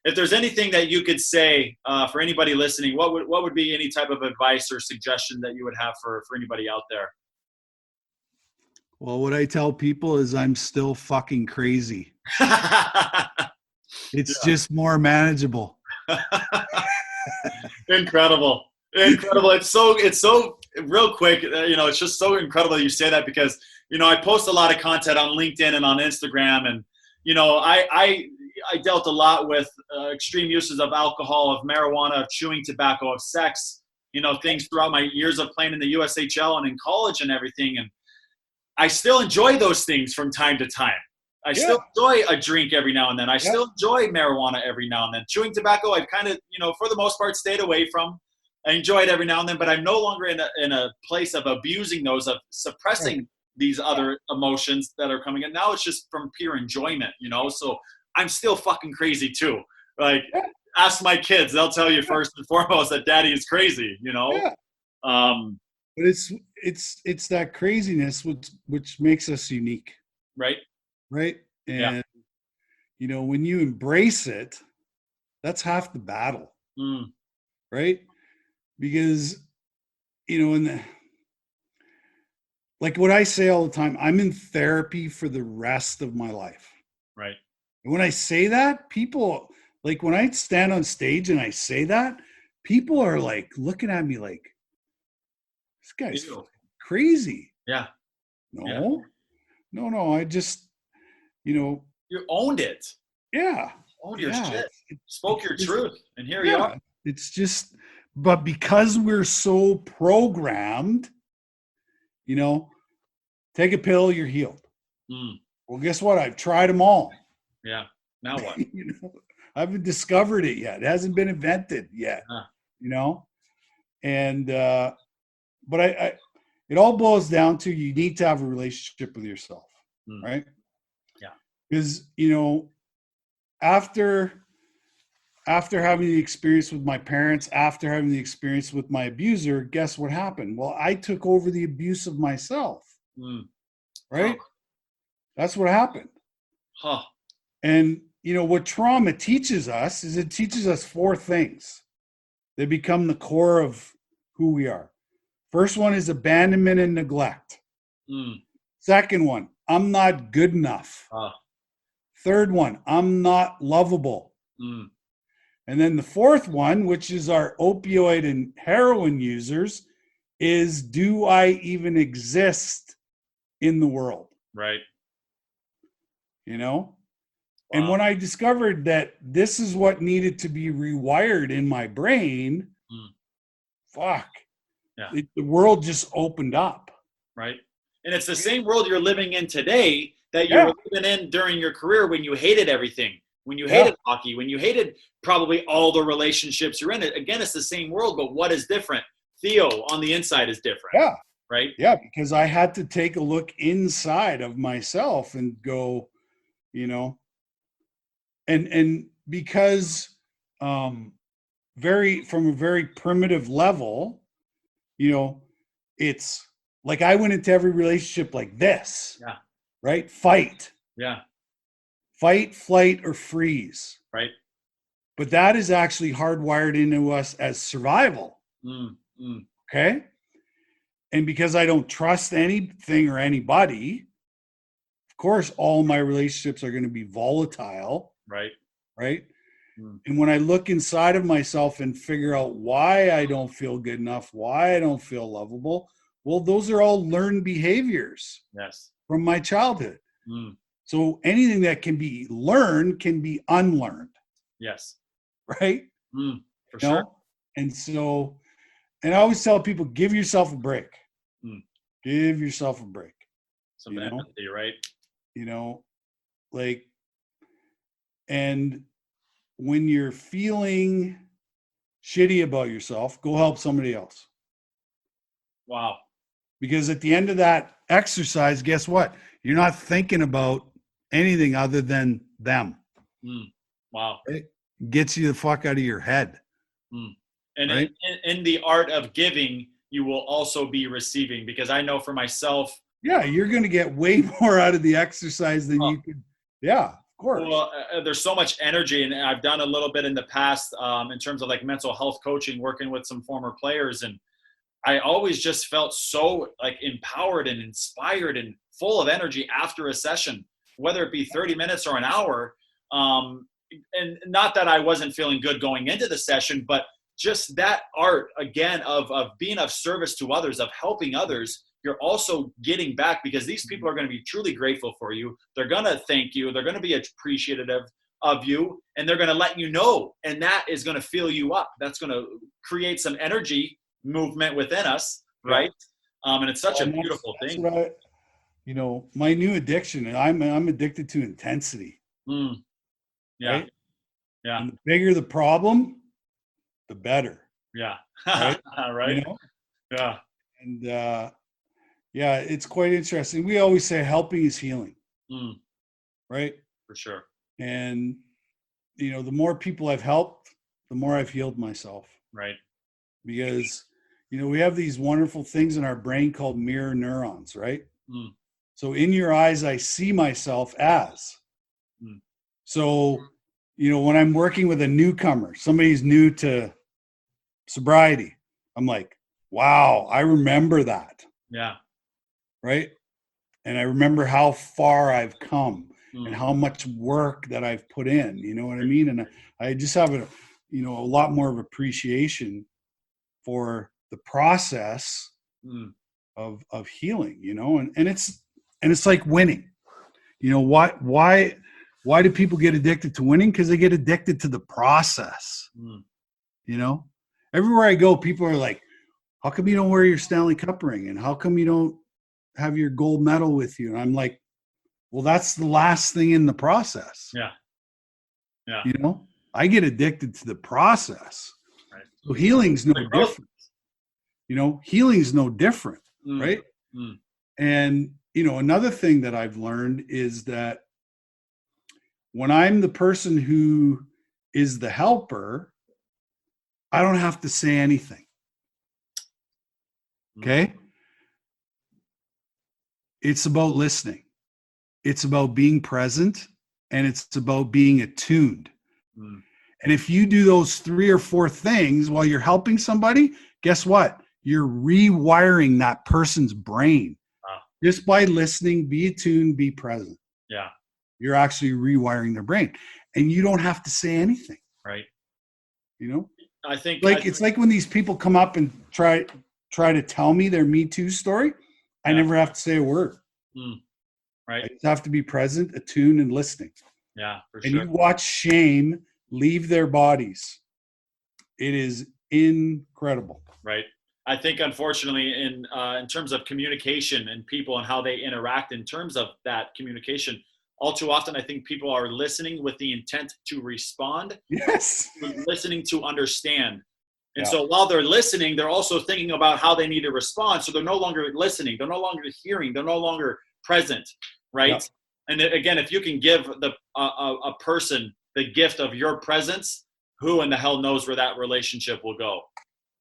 if there's anything that you could say for anybody listening, what would be any type of advice or suggestion that you would have for anybody out there? Well, what I tell people is I'm still fucking crazy. It's just more manageable. Incredible. It's so real quick. It's just so incredible that you say that because, I post a lot of content on LinkedIn and on Instagram. And, I dealt a lot with extreme uses of alcohol, of marijuana, of chewing tobacco, of sex, things throughout my years of playing in the USHL and in college and everything. And I still enjoy those things from time to time. I still enjoy a drink every now and then. I still enjoy marijuana every now and then. Chewing tobacco, I've kind of, for the most part, stayed away from. I enjoy it every now and then, but I'm no longer in a place of abusing those, of suppressing these other emotions that are coming in. Now it's just from pure enjoyment, So I'm still fucking crazy too. Like, ask my kids; they'll tell you first and foremost that Daddy is crazy. But it's that craziness which makes us unique. Right. And, when you embrace it, that's half the battle. Right. Because, like what I say all the time, I'm in therapy for the rest of my life. Right. And when I say that, people, like when I stand on stage and I say that, people are like looking at me like, this guy's crazy. Yeah. No, I just, you owned it. Yeah. Owned your shit. Spoke your truth. And here you are. It's just, but because we're so programmed, take a pill, you're healed. Well, guess what? I've tried them all. Yeah. Now what? I haven't discovered it yet. It hasn't been invented yet. And, but it all boils down to you need to have a relationship with yourself, right? Yeah. Because, after having the experience with my parents, after having the experience with my abuser, guess what happened? Well, I took over the abuse of myself, right? Huh. That's what happened. Huh. And, what trauma teaches us is it teaches us 4 things. They become the core of who we are. First one is abandonment and neglect. Second one, I'm not good enough. Third one, I'm not lovable. And then the fourth one, which is our opioid and heroin users, is do I even exist in the world? Right. Wow. And when I discovered that this is what needed to be rewired in my brain, the world just opened up. Right. And it's the same world you're living in today that you were living in during your career when you hated everything, when you hated hockey, when you hated probably all the relationships you're in. Again, it's the same world, but what is different? Theo on the inside is different. Yeah. Right. Yeah. Because I had to take a look inside of myself and go, and because from a very primitive level, it's like I went into every relationship like this. Yeah. Right? Fight. Yeah. Fight, flight, or freeze. Right. But that is actually hardwired into us as survival. Okay? And because I don't trust anything or anybody, of course, all my relationships are going to be volatile. Right? And when I look inside of myself and figure out why I don't feel good enough, why I don't feel lovable, well, those are all learned behaviors from my childhood. So anything that can be learned can be unlearned. Yes. Right? For sure. And so, and I always tell people, give yourself a break. Give yourself a break. Some empathy, right? And when you're feeling shitty about yourself, go help somebody else. Wow. Because at the end of that exercise, guess what? You're not thinking about anything other than them. Wow. Right? Gets you the fuck out of your head. Mm. And right? in the art of giving, you will also be receiving, because I know for myself. Yeah, you're going to get way more out of the exercise than you could. Yeah, of course. Well, there's so much energy, and I've done a little bit in the past in terms of like mental health coaching, working with some former players, and I always just felt so like empowered and inspired and full of energy after a session, whether it be 30 minutes or an hour. And not that I wasn't feeling good going into the session, but just that art, again, of being of service to others, of helping others. You're also getting back, because these people are going to be truly grateful for you. They're going to thank you. They're going to be appreciative of you, and they're going to let you know. And that is going to fill you up. That's going to create some energy movement within us, right? And it's such a beautiful thing. My new addiction, and I'm addicted to intensity. Yeah. Right? Yeah. And the bigger the problem, the better. Yeah. Right? Right. Yeah. And it's quite interesting. We always say helping is healing. Right? For sure. And the more people I've helped, the more I've healed myself. Right. Because we have these wonderful things in our brain called mirror neurons, right? So in your eyes, I see myself as. So, when I'm working with a newcomer, somebody's new to sobriety, I'm like, wow, I remember that. Yeah. Right. And I remember how far I've come and how much work that I've put in, you know what I mean? And I just have a lot more of appreciation for the process of healing, and it's like winning. Why do people get addicted to winning? Because they get addicted to the process. Everywhere I go, people are like, how come you don't wear your Stanley Cup ring? And how come you don't have your gold medal with you? And I'm like, well, that's the last thing in the process. Yeah. I get addicted to the process. Right. So healing's no different. Healing's no different, right? And, another thing that I've learned is that when I'm the person who is the helper, I don't have to say anything. Okay? It's about listening. It's about being present, and it's about being attuned. And if you do those 3 or 4 things while you're helping somebody, guess what? You're rewiring that person's brain. Just by listening, be attuned, be present. Yeah. You're actually rewiring their brain, and you don't have to say anything. Right. I think it's like when these people come up and try to tell me their Me Too story, I never have to say a word. Right. I just have to be present, attuned, and listening. Yeah, for and sure. You watch shame leave their bodies. It is incredible. Right. I think, unfortunately, in terms of communication and people and how they interact in terms of that communication, all too often, I think people are listening with the intent to respond. Yes. Listening to understand. And so while they're listening, they're also thinking about how they need to respond. So they're no longer listening. They're no longer hearing. They're no longer present. Right. Yeah. And again, if you can give a person the gift of your presence, who in the hell knows where that relationship will go?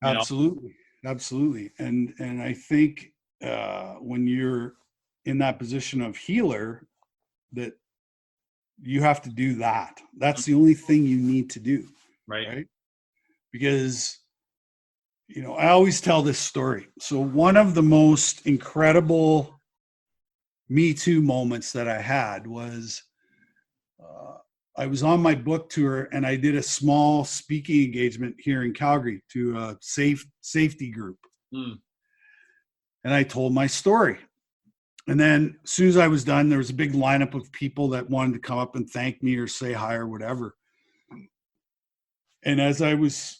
Absolutely. Absolutely. And I think when you're in that position of healer, that you have to do that. That's the only thing you need to do. Right? Because, I always tell this story. So one of the most incredible Me Too moments that I had was I was on my book tour, and I did a small speaking engagement here in Calgary to a safety group. And I told my story. And then as soon as I was done, there was a big lineup of people that wanted to come up and thank me or say hi or whatever. And as I was,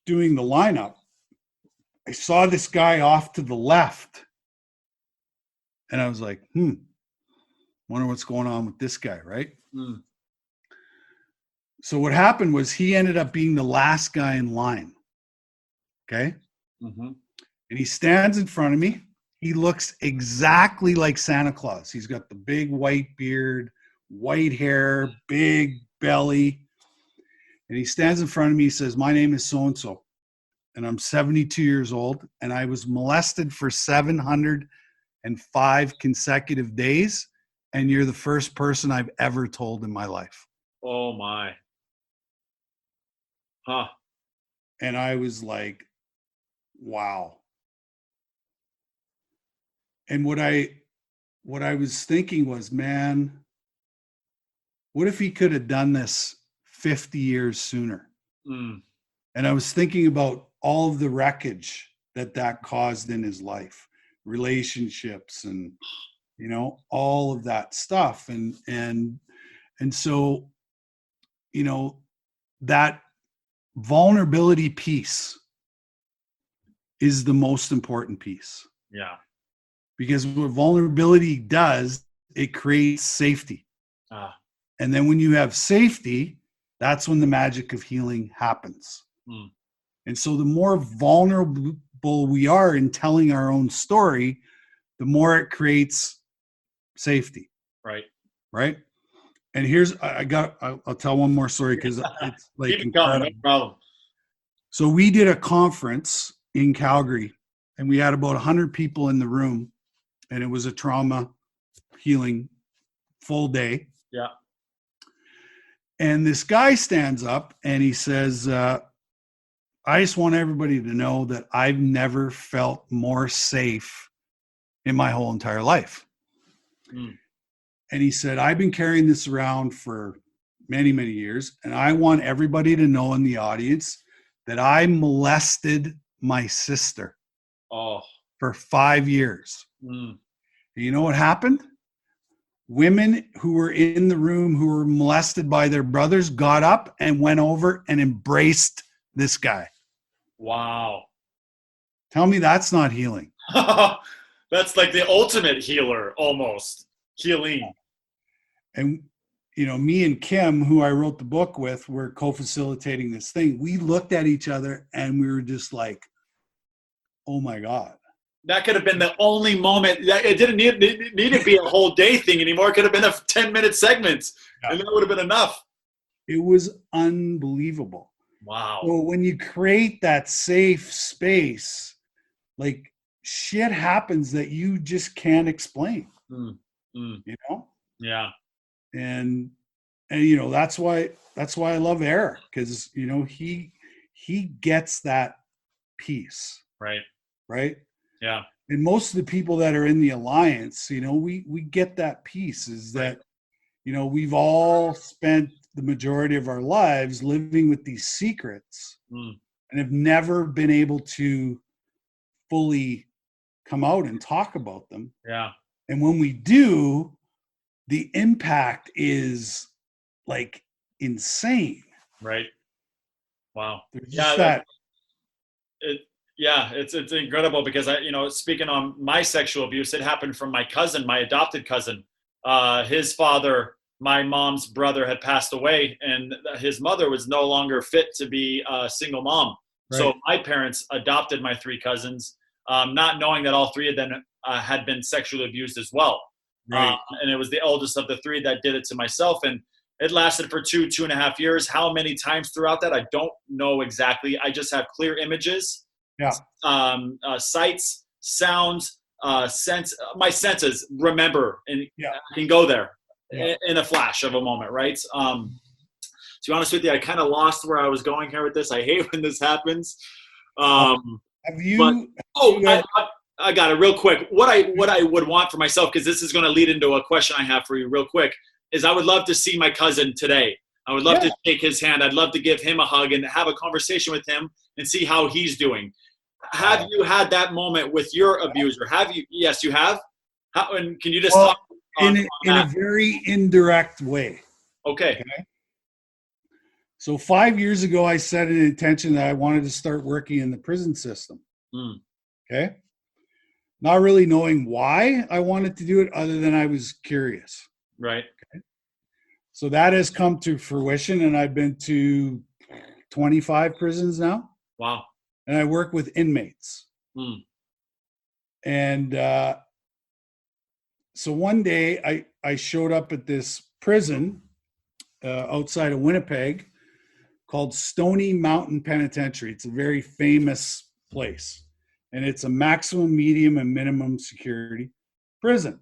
doing the lineup, I saw this guy off to the left. And I was like, wonder what's going on with this guy, right? So what happened was he ended up being the last guy in line. Okay? And he stands in front of me. He looks exactly like Santa Claus. He's got the big white beard, white hair, big belly. And he stands in front of me. He says, "My name is so-and-so, and I'm 72 years old, and I was molested for 705 consecutive days, and you're the first person I've ever told in my life." Oh my. Huh. And I was like, wow. And what I was thinking was, man, what if he could have done this 50 years sooner? Mm. And I was thinking about all of the wreckage that caused in his life, relationships, and all of that stuff. And so, that vulnerability piece is the most important piece. Yeah. Because what vulnerability does, it creates safety. Ah. And then when you have safety, that's when the magic of healing happens. Mm. And so the more vulnerable we are in telling our own story, the more it creates safety. Right. Right. And I'll tell one more story because it's like Keep it going, no problem. So we did a conference in Calgary, and we had about 100 people in the room, and it was a trauma healing full day. Yeah. And this guy stands up and he says, "I just want everybody to know that I've never felt more safe in my whole entire life." Mm. And he said, "I've been carrying this around for many, many years. And I want everybody to know in the audience that I molested my sister for 5 years." Mm. You know what happened? Women who were in the room who were molested by their brothers got up and went over and embraced this guy. Wow. Tell me that's not healing. That's like the ultimate healer, almost. Healing. And, me and Kim, who I wrote the book with, were co-facilitating this thing. We looked at each other and we were just like, oh my God. That could have been the only moment. It didn't need to be a whole day thing anymore. It could have been a 10-minute segment, and that would have been enough. It was unbelievable. Wow. So when you create that safe space, like shit happens that you just can't explain. Yeah. And that's why I love Eric, because he gets that piece. Right. Yeah. And most of the people that are in the alliance, we get that piece, is that we've all spent the majority of our lives living with these secrets and have never been able to fully come out and talk about them. Yeah. And when we do, the impact is like insane. Right. Wow. It's incredible because speaking on my sexual abuse, it happened from my cousin, my adopted cousin. His father, my mom's brother, had passed away, and his mother was no longer fit to be a single mom. Right. So my parents adopted my 3 cousins, not knowing that all 3 of them had been sexually abused as well. Right. And it was the oldest of the 3 that did it to myself. And it lasted for 2.5 years. How many times throughout that, I don't know exactly. I just have clear images, sights, sounds, my senses remember, and I can go there in a flash of a moment, right? To be honest with you, I kind of lost where I was going here with this. I hate when this happens. I got it real quick. What I would want for myself, because this is going to lead into a question I have for you real quick, is I would love to see my cousin today. I would love to shake his hand. I'd love to give him a hug and have a conversation with him and see how he's doing. Have you had that moment with your abuser? Have you? Yes, you have. And can you just talk in a very indirect way? Okay. So 5 years ago, I set an intention that I wanted to start working in the prison system. Okay. Not really knowing why I wanted to do it, other than I was curious. Right. Okay. So that has come to fruition, and I've been to 25 prisons now. Wow. And I work with inmates. And so one day I showed up at this prison outside of Winnipeg called Stony Mountain Penitentiary. It's a very famous place, and it's a maximum, medium, and minimum security prison.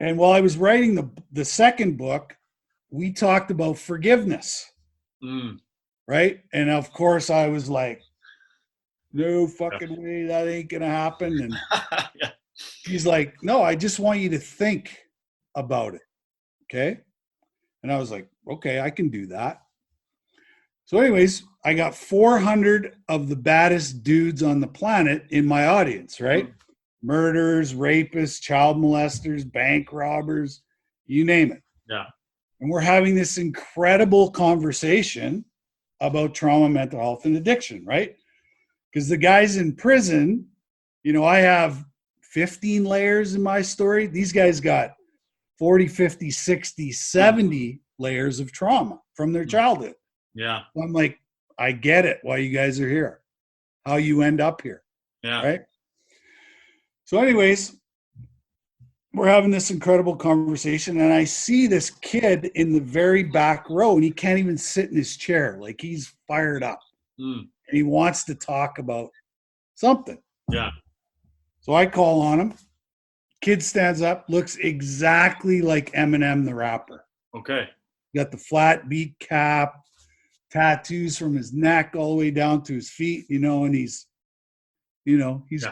And while I was writing the second book, we talked about forgiveness, right? And of course, I was like, no fucking way, that ain't gonna happen. And Yeah. he's like, no, I just want you to think about it, okay? And I was like, okay, I can do that. So anyways, I got 400 of the baddest dudes on the planet in my audience, right? Murderers, rapists, child molesters, bank robbers, you name it. Yeah. And we're having this incredible conversation about trauma, mental health, and addiction, right? Because the guys in prison, you know, I have 15 layers in my story. These guys got 40, 50, 60, 70 layers of trauma from their childhood. Yeah. I'm like, I get it, why you guys are here, how you end up here. Yeah. Right? So anyways, we're having this incredible conversation, and I see this kid in the very back row, and he can't even sit in his chair. Like, he's fired up. And he wants to talk about something. Yeah. So I call on him. Kid stands up, looks exactly like Eminem the rapper. Okay. Got the flat beat cap, tattoos from his neck all the way down to his feet, you know, and he's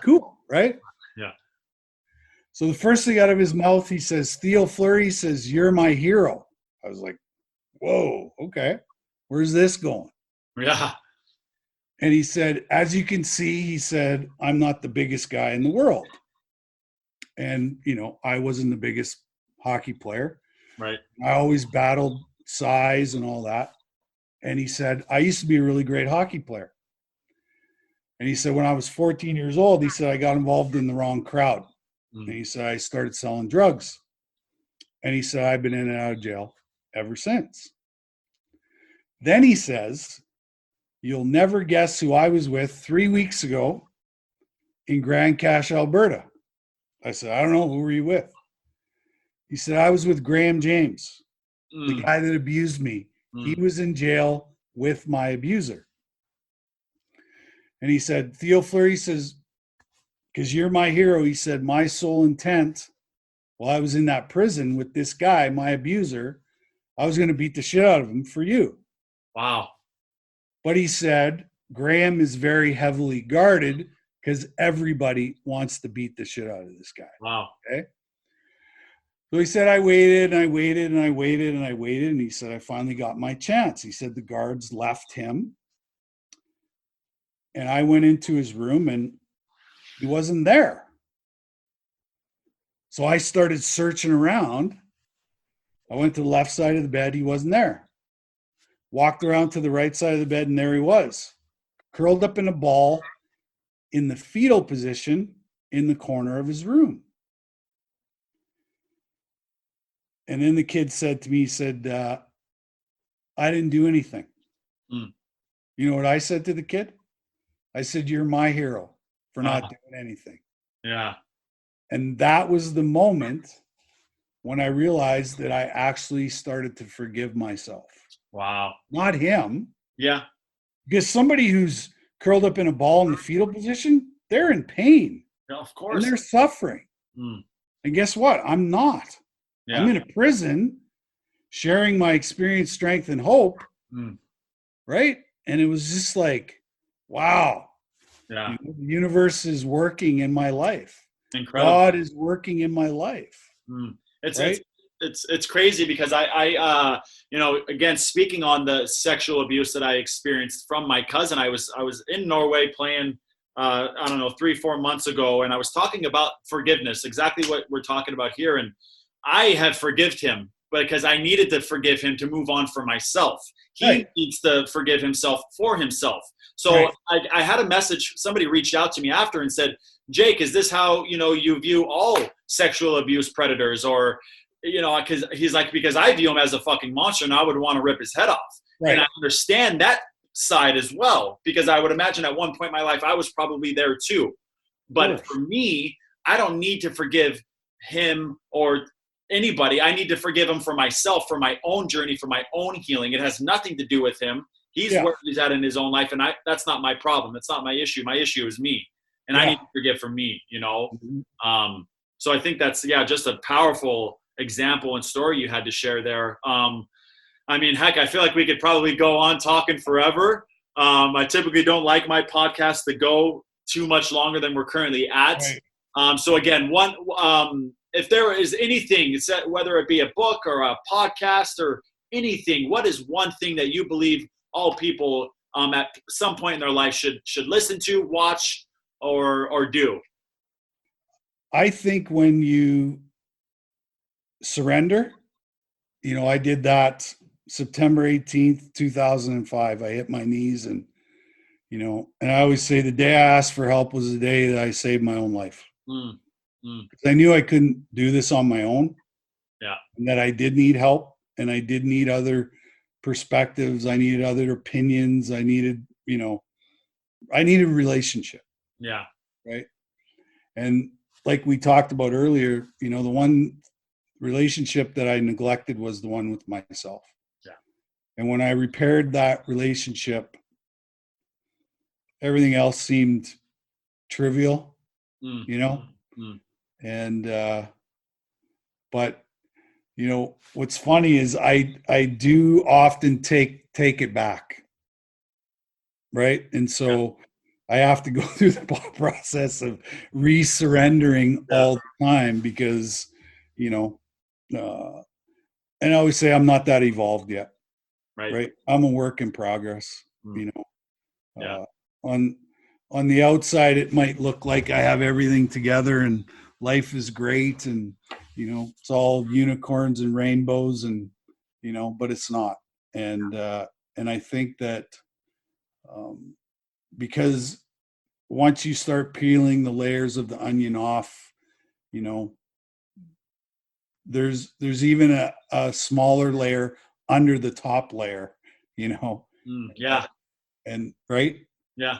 cool, right? Yeah. So the first thing out of his mouth, he says, Theo Fleury says, you're my hero. I was like, whoa, okay. Where's this going? Yeah. And he said, as you can see, he said, I'm not the biggest guy in the world. And, you know, I wasn't the biggest hockey player. Right. I always battled size and all that. And he said, I used to be a really great hockey player. And he said, when I was 14 years old, he said, I got involved in the wrong crowd. And he said, I started selling drugs. And he said, I've been in and out of jail ever since. Then he says, you'll never guess who I was with 3 weeks ago in Grand Cache, Alberta. I said, I don't know. Who were you with? He said, I was with Graham James, the guy that abused me. He was in jail with my abuser. And he said, Theo Fleury says, because you're my hero, he said, my sole intent while I was in that prison with this guy, my abuser, I was going to beat the shit out of him for you. Wow. But he said, Graham is very heavily guarded because everybody wants to beat the shit out of this guy. Wow. Okay. So he said, I waited and I waited and I waited and I waited. And he said, I finally got my chance. He said, the guards left him. And I went into his room and he wasn't there. So I started searching around. I went to the left side of the bed. He wasn't there. Walked around to the right side of the bed, and there he was, curled up in a ball in the fetal position in the corner of his room. And then the kid said to me, he said, I didn't do anything. You know what I said to the kid? I said, you're my hero for not doing anything. Yeah. And that was the moment when I realized that I actually started to forgive myself. Wow. Not him. Yeah. Because somebody who's curled up in a ball in the fetal position, they're in pain. Yeah, of course. And they're suffering. And guess what? I'm not. Yeah. I'm in a prison sharing my experience, strength, and hope. Right? And it was just like, wow. Yeah. The universe is working in my life. Incredible. God is working in my life. It's crazy because I you know, again, speaking on the sexual abuse that I experienced from my cousin, I was in Norway playing, I don't know, 3-4 months ago. And I was talking about forgiveness, exactly what we're talking about here. And I have forgiven him because I needed to forgive him to move on for myself. He needs to forgive himself for himself. So I had a message. Somebody reached out to me after and said, Jake, is this how, you know, you view all sexual abuse predators? Or, you know, because he's like, because I view him as a fucking monster and I would want to rip his head off. And I understand that side as well, because I would imagine at one point in my life, I was probably there too. But for me, I don't need to forgive him or anybody. I need to forgive him for myself, for my own journey, for my own healing. It has nothing to do with him. He's where he's at in his own life, and that's not my problem. It's not my issue. My issue is me, and I need to forgive for me, you know? So I think that's, just a powerful example and story you had to share there. I mean, heck, I feel like we could probably go on talking forever. I typically don't like my podcast to go too much longer than we're currently at. Right. So again, if there is anything, whether it be a book or a podcast or anything, what is one thing that you believe all people at some point in their life should listen to, watch, or do? I think when you surrender, you know, I did that September 18th, 2005. I hit my knees, and, you know, and I always say the day I asked for help was the day that I saved my own life. I knew I couldn't do this on my own. Yeah. And that I did need help, and I did need other perspectives. I needed other opinions. I needed relationship. Yeah. Right. And like we talked about earlier, you know, the one relationship that I neglected was the one with myself. Yeah. And when I repaired that relationship, everything else seemed trivial, you know? And, but, you know, what's funny is I do often take it back. Right. And so I have to go through the process of re-surrendering all the time because, you know, and I always say I'm not that evolved yet. Right. I'm a work in progress, you know. On the outside, it might look like I have everything together and life is great, and, you know, it's all unicorns and rainbows, and, you know, but it's not. And I think that because once you start peeling the layers of the onion off, you know, there's even a smaller layer under the top layer, you know. And right. Yeah.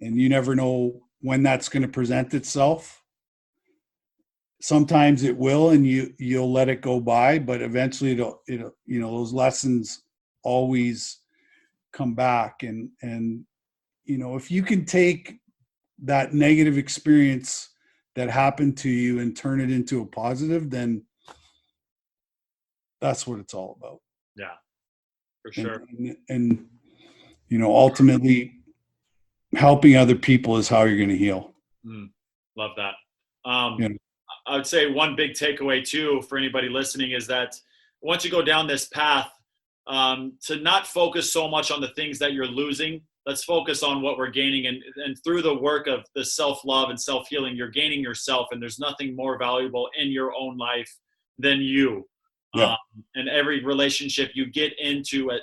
And you never know when that's going to present itself. Sometimes it will, and you'll let it go by, but eventually it'll, you know, those lessons always come back. And, you know, if you can take that negative experience that happened to you and turn it into a positive, then that's what it's all about. Yeah, for sure. And you know, ultimately helping other people is how you're going to heal. Love that. I would say one big takeaway too for anybody listening is that once you go down this path, to not focus so much on the things that you're losing. Let's focus on what we're gaining. And through the work of the self-love and self-healing, you're gaining yourself, and there's nothing more valuable in your own life than you. Yeah. And every relationship you get into at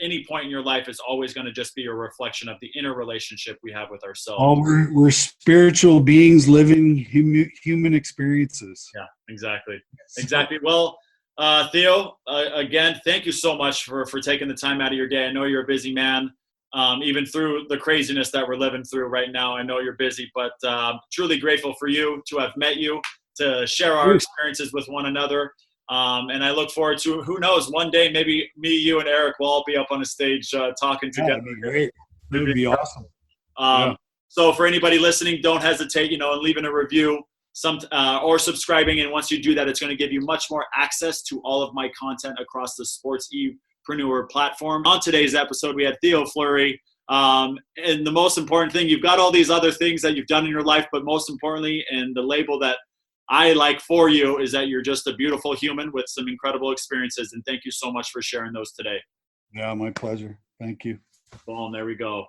any point in your life is always going to just be a reflection of the inner relationship we have with ourselves. Oh, we're spiritual beings living human experiences. Yeah, exactly. Exactly. Well, Theo, again, thank you so much for taking the time out of your day. I know you're a busy man. Even through the craziness that we're living through right now, I know you're busy, but truly grateful for you to have met you, to share our experiences with one another. And I look forward to, who knows, one day maybe me, you, and Eric will all be up on a stage talking together. That'd be great. It would be awesome. So for anybody listening, don't hesitate, you know, and leaving a review or subscribing. And once you do that, it's going to give you much more access to all of my content across the SportsEpreneur platform. On today's episode, we had Theo Fleury. And the most important thing, you've got all these other things that you've done in your life, but most importantly, and the label that I like for you, is that you're just a beautiful human with some incredible experiences. And thank you so much for sharing those today. Yeah, my pleasure. Thank you. Boom, there we go.